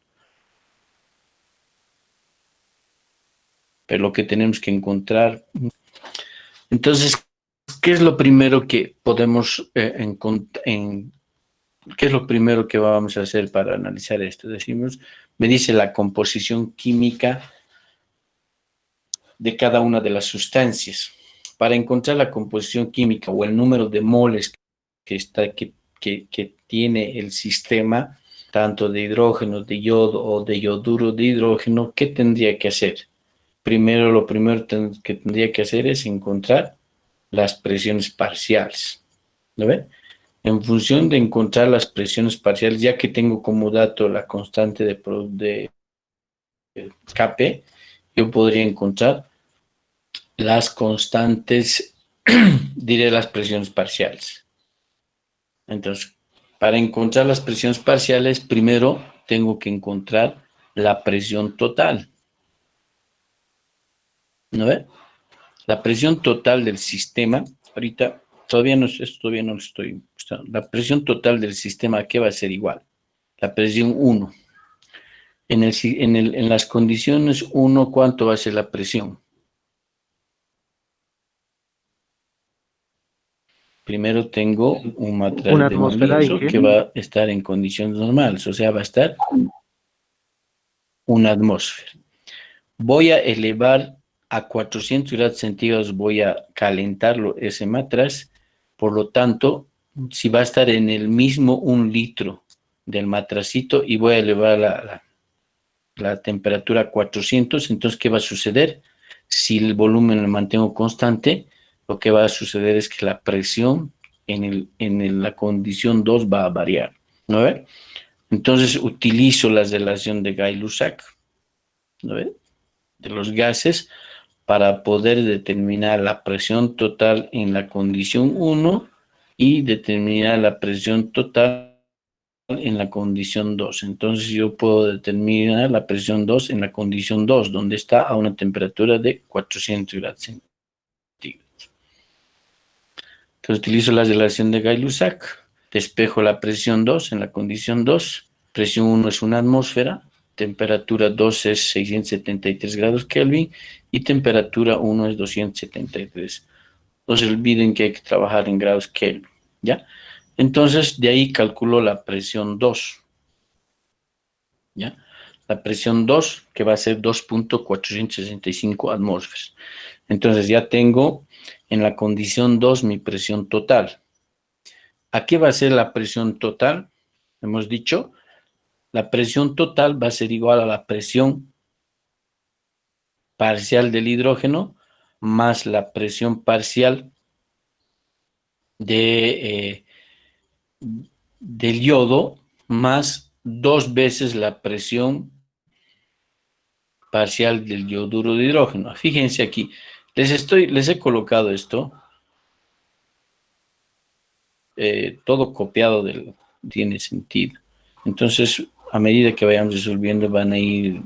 Pero lo que tenemos que encontrar. Entonces, ¿qué es lo primero que podemos encontrar? ¿Qué es lo primero que vamos a hacer para analizar esto? Decimos, me dice la composición química de cada una de las sustancias. Para encontrar la composición química o el número de moles que tiene el sistema, tanto de hidrógeno, de yodo o de yoduro de hidrógeno, ¿qué tendría que hacer? Lo primero que tendría que hacer es encontrar las presiones parciales. ¿Lo ven? En función de encontrar las presiones parciales, ya que tengo como dato la constante de Kp, yo podría encontrar las constantes, diré las presiones parciales. Entonces, para encontrar las presiones parciales, primero tengo que encontrar la presión total. ¿No ve? La presión total del sistema, ahorita todavía no lo estoy mostrando. La presión total del sistema, ¿qué va a ser igual? La presión 1. En las condiciones 1, ¿cuánto va a ser la presión? Primero tengo un material Una de atmósfera, milímetro dije. que va a estar en condiciones normales, o sea, va a estar una atmósfera. Voy a elevar a 400 grados centígrados, voy a calentarlo ese matraz, por lo tanto, si va a estar en el mismo 1 litro del matracito y voy a elevar la temperatura a 400, entonces, ¿qué va a suceder? Si el volumen lo mantengo constante, lo que va a suceder es que la presión en la condición 2 va a variar, ¿no ve? Entonces, utilizo la relación de Gay-Lussac, ¿no ve? De los gases para poder determinar la presión total en la condición 1 y determinar la presión total en la condición 2. Entonces yo puedo determinar la presión 2 en la condición 2, donde está a una temperatura de 400 grados centígrados. Entonces utilizo la relación de Gay-Lussac, despejo la presión 2 en la condición 2, presión 1 es una atmósfera, temperatura 2 es 673 grados Kelvin y temperatura 1 es 273. No se olviden que hay que trabajar en grados Kelvin, ¿ya? Entonces, de ahí calculo la presión 2, ¿ya? La presión 2, que va a ser 2.465 atmósferas. Entonces, ya tengo en la condición 2 mi presión total. ¿A qué va a ser la presión total? Hemos dicho, la presión total va a ser igual a la presión parcial del hidrógeno más la presión parcial del yodo más 2 veces la presión parcial del yoduro de hidrógeno. Fíjense aquí, les he colocado esto, todo copiado tiene sentido. Entonces, a medida que vayamos resolviendo, van a ir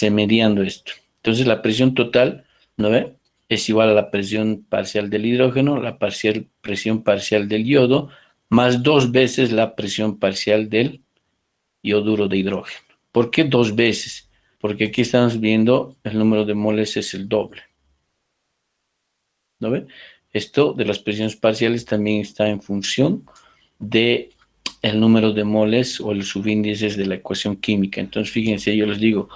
mediando esto. Entonces, la presión total, ¿no ve? Es igual a la presión parcial del hidrógeno, la presión parcial del yodo, más 2 veces la presión parcial del yoduro de hidrógeno. ¿Por qué 2 veces? Porque aquí estamos viendo el número de moles es el doble. ¿No ve? Esto de las presiones parciales también está en función de el número de moles o los subíndices de la ecuación química. Entonces, fíjense, yo les digo,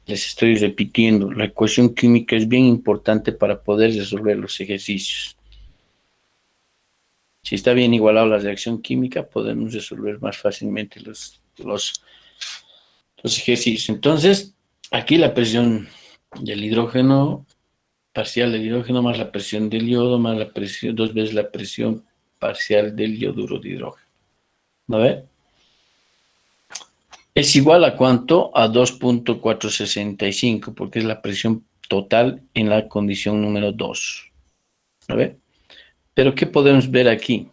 Les estoy repitiendo, la ecuación química es bien importante para poder resolver los ejercicios. Si está bien igualado la reacción química, podemos resolver más fácilmente los ejercicios. Entonces, aquí la presión del hidrógeno, parcial del hidrógeno, más la presión del yodo, más la presión, 2 veces la presión parcial del yoduro de hidrógeno. ¿No ve? Es igual a ¿cuánto? A 2.465, porque es la presión total en la condición número 2. ¿No ve? Pero ¿qué podemos ver aquí?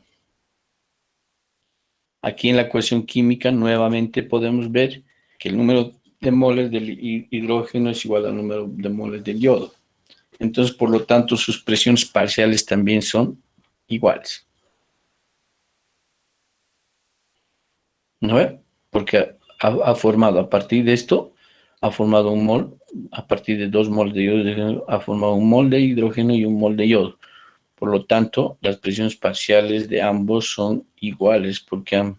Aquí en la ecuación química nuevamente podemos ver que el número de moles del hidrógeno es igual al número de moles del yodo. Entonces, por lo tanto, sus presiones parciales también son iguales. ¿No ve? Porque ha formado, a partir de esto, ha formado un mol, a partir de 2 moles de yodo, ha formado un mol de hidrógeno y un mol de yodo. Por lo tanto, las presiones parciales de ambos son iguales porque han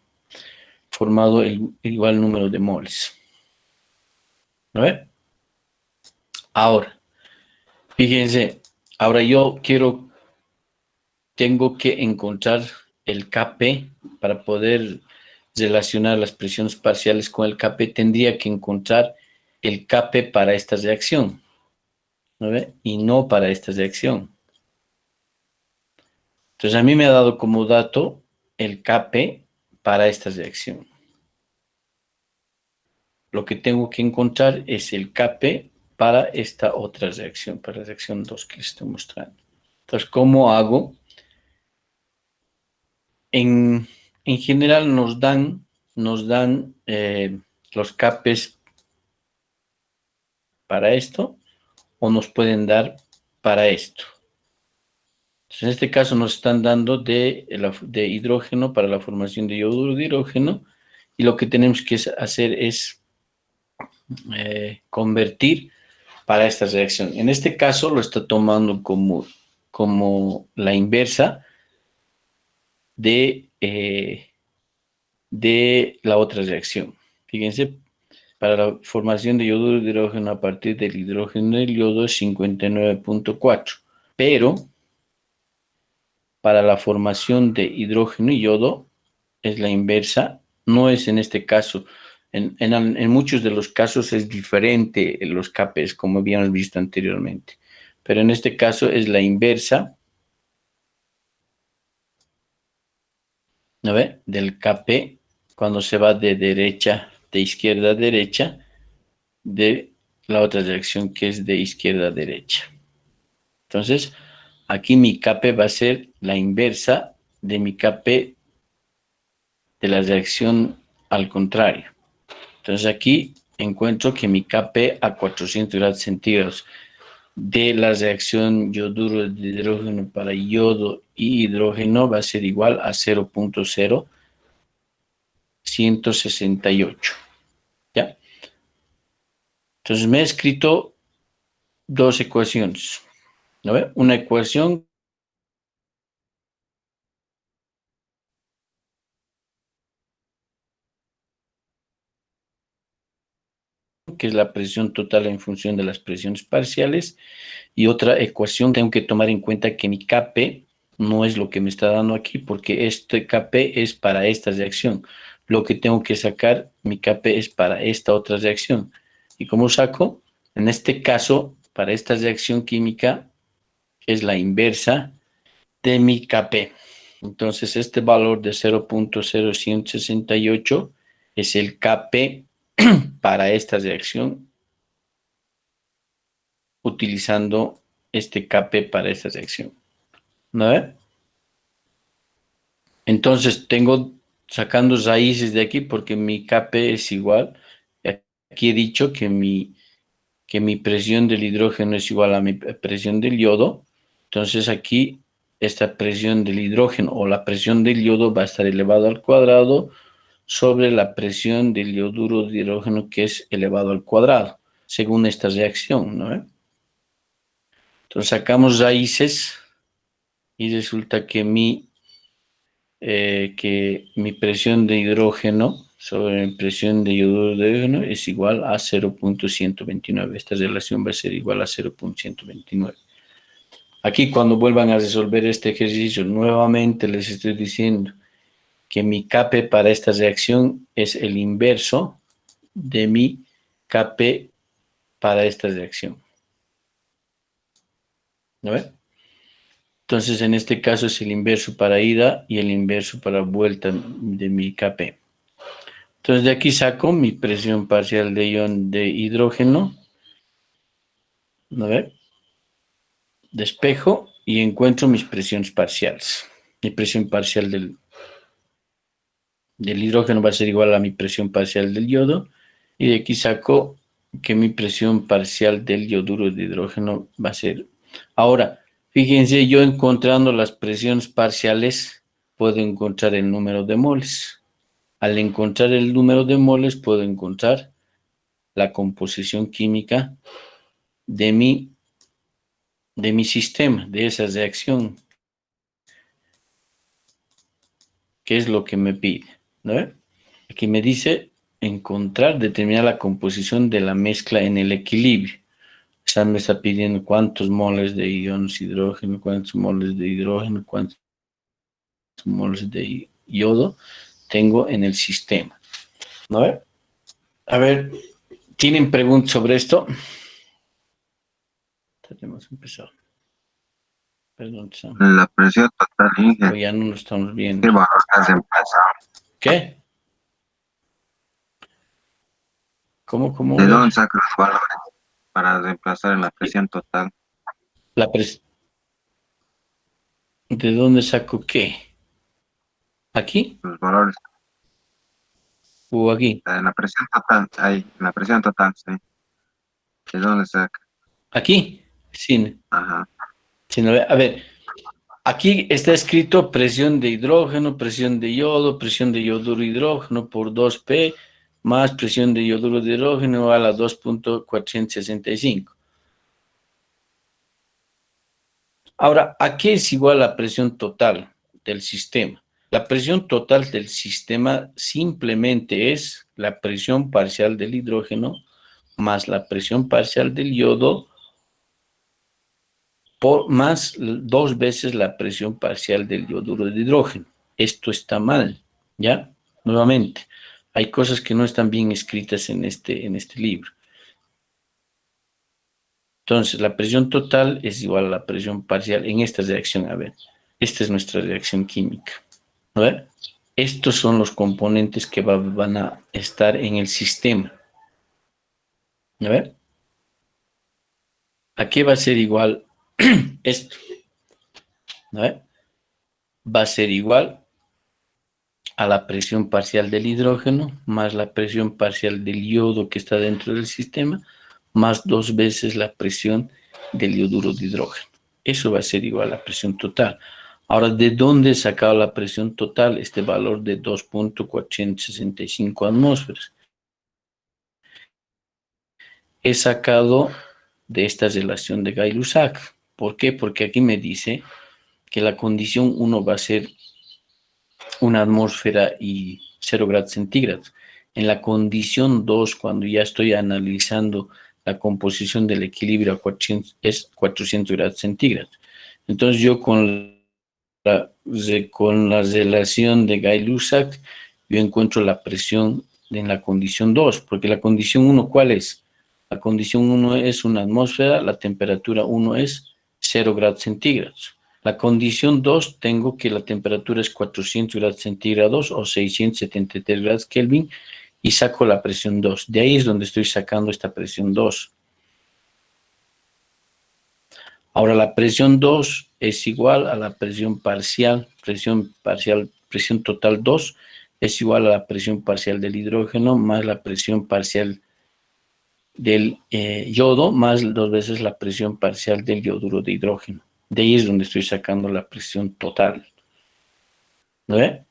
formado el igual número de moles. ¿No ve? Ahora, fíjense, ahora tengo que encontrar el Kp para poder relacionar las presiones parciales con el Kp, tendría que encontrar el Kp para esta reacción, ¿no ve? Y no para esta reacción. Entonces a mí me ha dado como dato el Kp para esta reacción. Lo que tengo que encontrar es el Kp para esta otra reacción, para la reacción 2 que les estoy mostrando. Entonces, ¿cómo hago? En general nos dan los Kp's para esto o nos pueden dar para esto. Entonces, en este caso nos están dando de hidrógeno para la formación de yoduro de hidrógeno y lo que tenemos que hacer es convertir para esta reacción. En este caso lo está tomando como la inversa de la otra reacción. Fíjense, para la formación de yoduro de hidrógeno a partir del hidrógeno del yodo es 59.4, pero para la formación de hidrógeno y yodo es la inversa, no es en este caso. En muchos de los casos es diferente los Kp's, como habíamos visto anteriormente, pero en este caso es la inversa, ¿no ve? Del Kp cuando se va de izquierda a derecha, de la otra reacción que es de izquierda a derecha. Entonces, aquí mi Kp va a ser la inversa de mi Kp de la reacción al contrario. Entonces aquí encuentro que mi Kp a 400 grados centígrados de la reacción yoduro de hidrógeno para yodo y hidrógeno va a ser igual a 0.0168. ¿Ya? Entonces me he escrito dos ecuaciones. ¿No ve? Una ecuación que es la presión total en función de las presiones parciales, y otra ecuación tengo que tomar en cuenta que mi Kp no es lo que me está dando aquí, porque este Kp es para esta reacción. Lo que tengo que sacar, mi Kp es para esta otra reacción. ¿Y cómo saco? En este caso, para esta reacción química, es la inversa de mi Kp. Entonces, este valor de 0.0168 es el Kp para esta reacción, utilizando este Kp para esta reacción. ¿No ve? Entonces tengo sacando raíces de aquí porque mi Kp es igual. Aquí he dicho que mi presión del hidrógeno es igual a mi presión del yodo. Entonces aquí esta presión del hidrógeno o la presión del yodo va a estar elevado al cuadrado sobre la presión del yoduro de hidrógeno, que es elevado al cuadrado, según esta reacción, ¿no? Entonces sacamos raíces y resulta que mi presión de hidrógeno sobre presión de yoduro de hidrógeno es igual a 0.129. Esta relación va a ser igual a 0.129. Aquí cuando vuelvan a resolver este ejercicio, nuevamente les estoy diciendo que mi Kp para esta reacción es el inverso de mi Kp para esta reacción. ¿No ve? Entonces, en este caso es el inverso para ida y el inverso para vuelta de mi Kp. Entonces, de aquí saco mi presión parcial de ion de hidrógeno. ¿No ve? Despejo y encuentro mis presiones parciales. Mi presión parcial del hidrógeno va a ser igual a mi presión parcial del yodo. Y de aquí saco que mi presión parcial del yoduro de hidrógeno va a ser. Ahora, fíjense, yo encontrando las presiones parciales, puedo encontrar el número de moles. Al encontrar el número de moles, puedo encontrar la composición química de mi sistema, de esa reacción. ¿Qué es lo que me pide? ¿No? Aquí me dice encontrar, determinar la composición de la mezcla en el equilibrio. Me está pidiendo cuántos moles de iones hidrógeno, cuántos moles de hidrógeno, cuántos moles de yodo tengo en el sistema. ¿No? A ver, ¿tienen preguntas sobre esto? Tenemos empezado. Perdón, Sam. La presión total, Inge. O ya no lo estamos viendo. ¿Qué valor has reemplazado? ¿Qué? ¿Cómo? ¿De dónde sacas los valores para reemplazar en la presión total? ¿De dónde saco qué? ¿Aquí Los valores o aquí? en la presión total, ahí, en la presión total, sí. ¿De dónde sacas? ¿Aquí? Sí. Ajá. Sí, no, a ver, aquí está escrito presión de hidrógeno, presión de yodo, presión de yoduro de hidrógeno por 2P más presión de yoduro de hidrógeno igual a 2.465. Ahora, ¿a qué es igual la presión total del sistema? La presión total del sistema simplemente es la presión parcial del hidrógeno más la presión parcial del yodo por más 2 veces la presión parcial del yoduro de hidrógeno. Esto está mal, ¿ya? Nuevamente, hay cosas que no están bien escritas en este libro. Entonces, la presión total es igual a la presión parcial en esta reacción. A ver, esta es nuestra reacción química. A ver, estos son los componentes que van a estar en el sistema. A ver, ¿a qué va a ser igual esto? A ver, va a ser igual a la presión parcial del hidrógeno más la presión parcial del yodo que está dentro del sistema más 2 veces la presión del yoduro de hidrógeno. Eso va a ser igual a la presión total. Ahora, ¿de dónde he sacado la presión total? Este valor de 2.465 atmósferas. He sacado de esta relación de Gay-Lussac. ¿Por qué? Porque aquí me dice que la condición 1 va a ser una atmósfera y 0 grados centígrados. En la condición 2, cuando ya estoy analizando la composición del equilibrio a 400, es 400 grados centígrados. Entonces yo con la relación de Gay-Lussac, yo encuentro la presión en la condición 2, porque la condición 1, ¿cuál es? La condición 1 es una atmósfera, la temperatura 1 es 0 grados centígrados. La condición 2, tengo que la temperatura es 400 grados centígrados o 673 grados Kelvin y saco la presión 2. De ahí es donde estoy sacando esta presión 2. Ahora la presión 2 es igual a la presión total 2 es igual a la presión parcial del hidrógeno más la presión parcial del yodo más 2 veces la presión parcial del yoduro de hidrógeno. De ahí es donde estoy sacando la presión total. ¿No ve?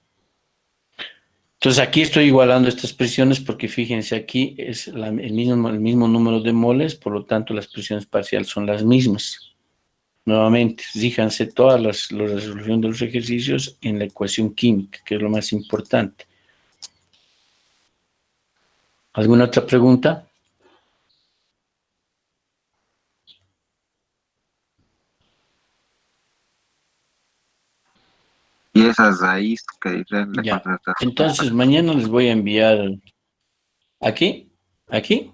Entonces aquí estoy igualando estas presiones porque fíjense aquí es el mismo número de moles, por lo tanto las presiones parciales son las mismas. Nuevamente, fíjense toda la resolución de los ejercicios en la ecuación química, que es lo más importante. ¿Alguna otra pregunta? Y esa raíz que dice le Ya. contratas. Entonces, mañana les voy a enviar aquí, aquí,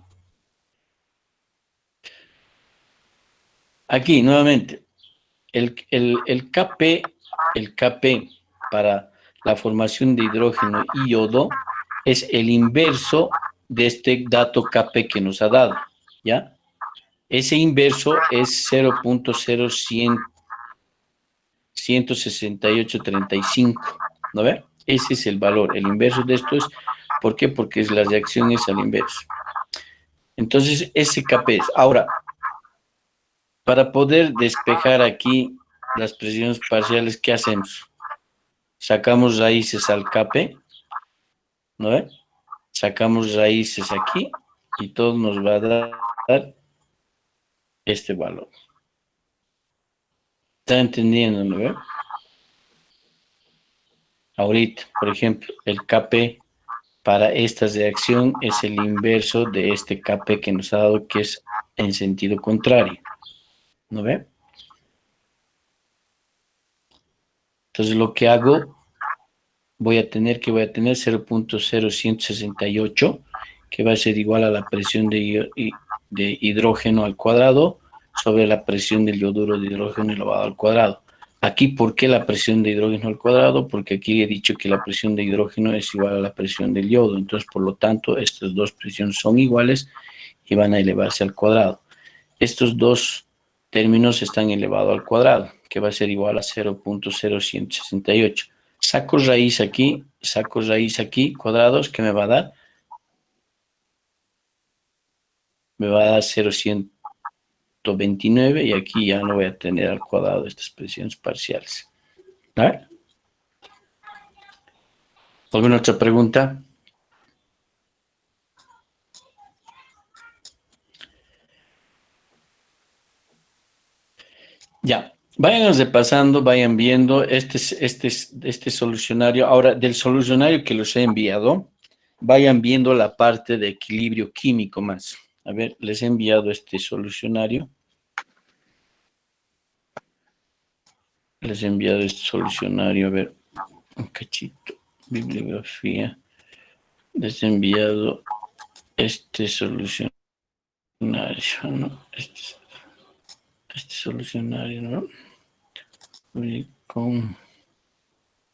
nuevamente. El KP para la formación de hidrógeno y yodo es el inverso de este dato KP que nos ha dado, ¿ya? Ese inverso es 0.16835, ¿no ve? Ese es el valor. El inverso de esto es, ¿por qué? Porque la reacción es al inverso. Entonces, ese KP es. Ahora, para poder despejar aquí las presiones parciales, ¿qué hacemos? Sacamos raíces al KP, ¿no ve? Sacamos raíces aquí y todo nos va a dar este valor. ¿Está entendiendo, no ve? Ahorita, por ejemplo, el KP para esta reacción es el inverso de este KP que nos ha dado, que es en sentido contrario, ¿no ve? Entonces lo que hago, voy a tener 0.0168, que va a ser igual a la presión de hidrógeno al cuadrado sobre la presión del yoduro de hidrógeno elevado al cuadrado. Aquí, ¿por qué la presión de hidrógeno al cuadrado? Porque aquí he dicho que la presión de hidrógeno es igual a la presión del yodo. Entonces, por lo tanto, estas dos presiones son iguales y van a elevarse al cuadrado. Estos dos términos están elevados al cuadrado, que va a ser igual a 0.0168. Saco raíz aquí, cuadrados, ¿qué me va a dar? Me va a dar 0.129 y aquí ya no voy a tener al cuadrado estas presiones parciales. ¿A ver? ¿Alguna otra pregunta? Ya, vayan repasando, vayan viendo este solucionario. Ahora, del solucionario que los he enviado, vayan viendo la parte de equilibrio químico más. A ver, les he enviado este solucionario. Les he enviado este solucionario, a ver, un cachito, bibliografía. Les he enviado este solucionario, ¿no? Este solucionario, ¿no? Y con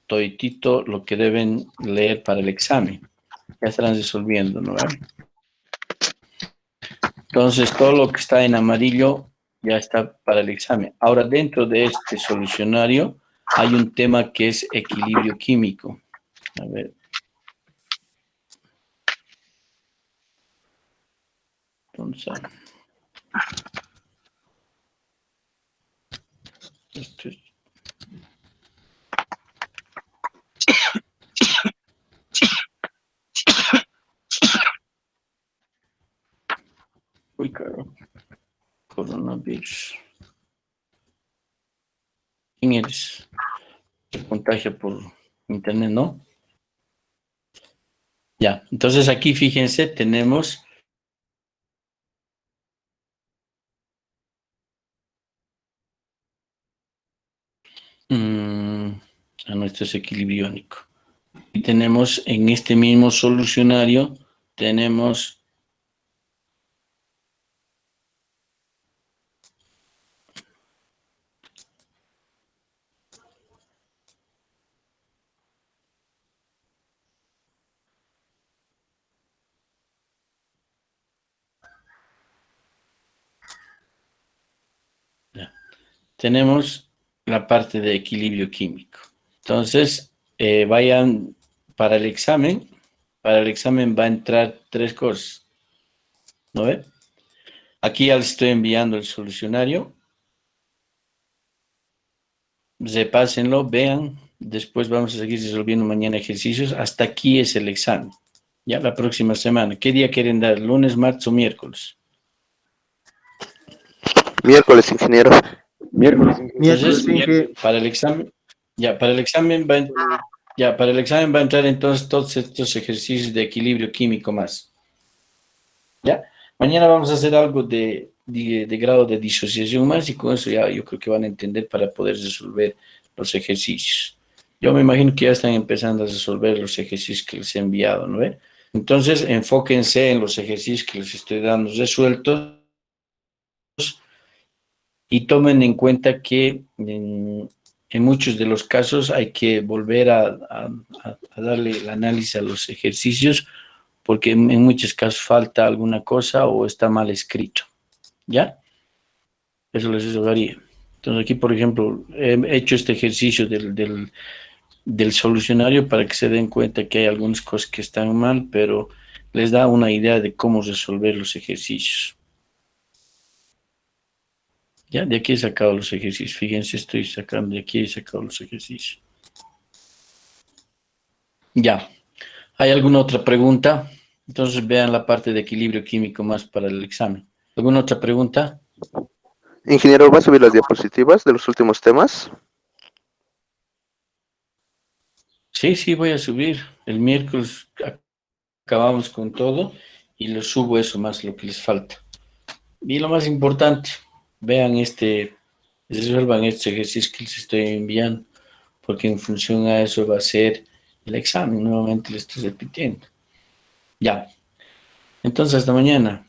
toditito lo que deben leer para el examen. Ya estarán resolviendo, ¿no? Entonces, todo lo que está en amarillo ya está para el examen. Ahora, dentro de este solucionario hay un tema que es equilibrio químico. A ver. Entonces, esto es... Uy, caro. Coronavirus. ¿Quién eres? Se contagia por internet, ¿no? Ya, entonces aquí fíjense, tenemos a nuestro equilibrio iónico. Y tenemos en este mismo solucionario, tenemos la parte de equilibrio químico. Entonces, vayan para el examen va a entrar 3 cosas, ¿no ve? Aquí ya les estoy enviando el solucionario. Repásenlo, vean, después vamos a seguir resolviendo mañana ejercicios. Hasta aquí es el examen. Ya la próxima semana. ¿Qué día quieren dar? ¿Lunes, martes o miércoles? Miércoles, ingeniero. Entonces, Inge. para el examen, para el examen va a entrar entonces todos estos ejercicios de equilibrio químico más. ¿Ya? Mañana vamos a hacer algo de grado de disociación más y con eso ya yo creo que van a entender para poder resolver los ejercicios. Yo me imagino que ya están empezando a resolver los ejercicios que les he enviado, ¿no ve? Entonces, enfóquense en los ejercicios que les estoy dando resueltos y tomen en cuenta que en muchos de los casos hay que volver a darle el análisis a los ejercicios porque en muchos casos falta alguna cosa o está mal escrito. ¿Ya? Eso les ayudaría. Entonces aquí, por ejemplo, he hecho este ejercicio del solucionario para que se den cuenta que hay algunas cosas que están mal, pero les da una idea de cómo resolver los ejercicios. Ya, de aquí he sacado los ejercicios. Fíjense, estoy sacando, de aquí he sacado los ejercicios. Ya. ¿Hay alguna otra pregunta? Entonces vean la parte de equilibrio químico más para el examen. ¿Alguna otra pregunta? Ingeniero, ¿va a subir las diapositivas de los últimos temas? Sí, sí, voy a subir. El miércoles acabamos con todo y les subo eso más lo que les falta. Y lo más importante, vean resuelvan estos ejercicios que les estoy enviando, porque en función a eso va a ser el examen. Nuevamente les estoy repitiendo. Ya. Entonces, hasta mañana.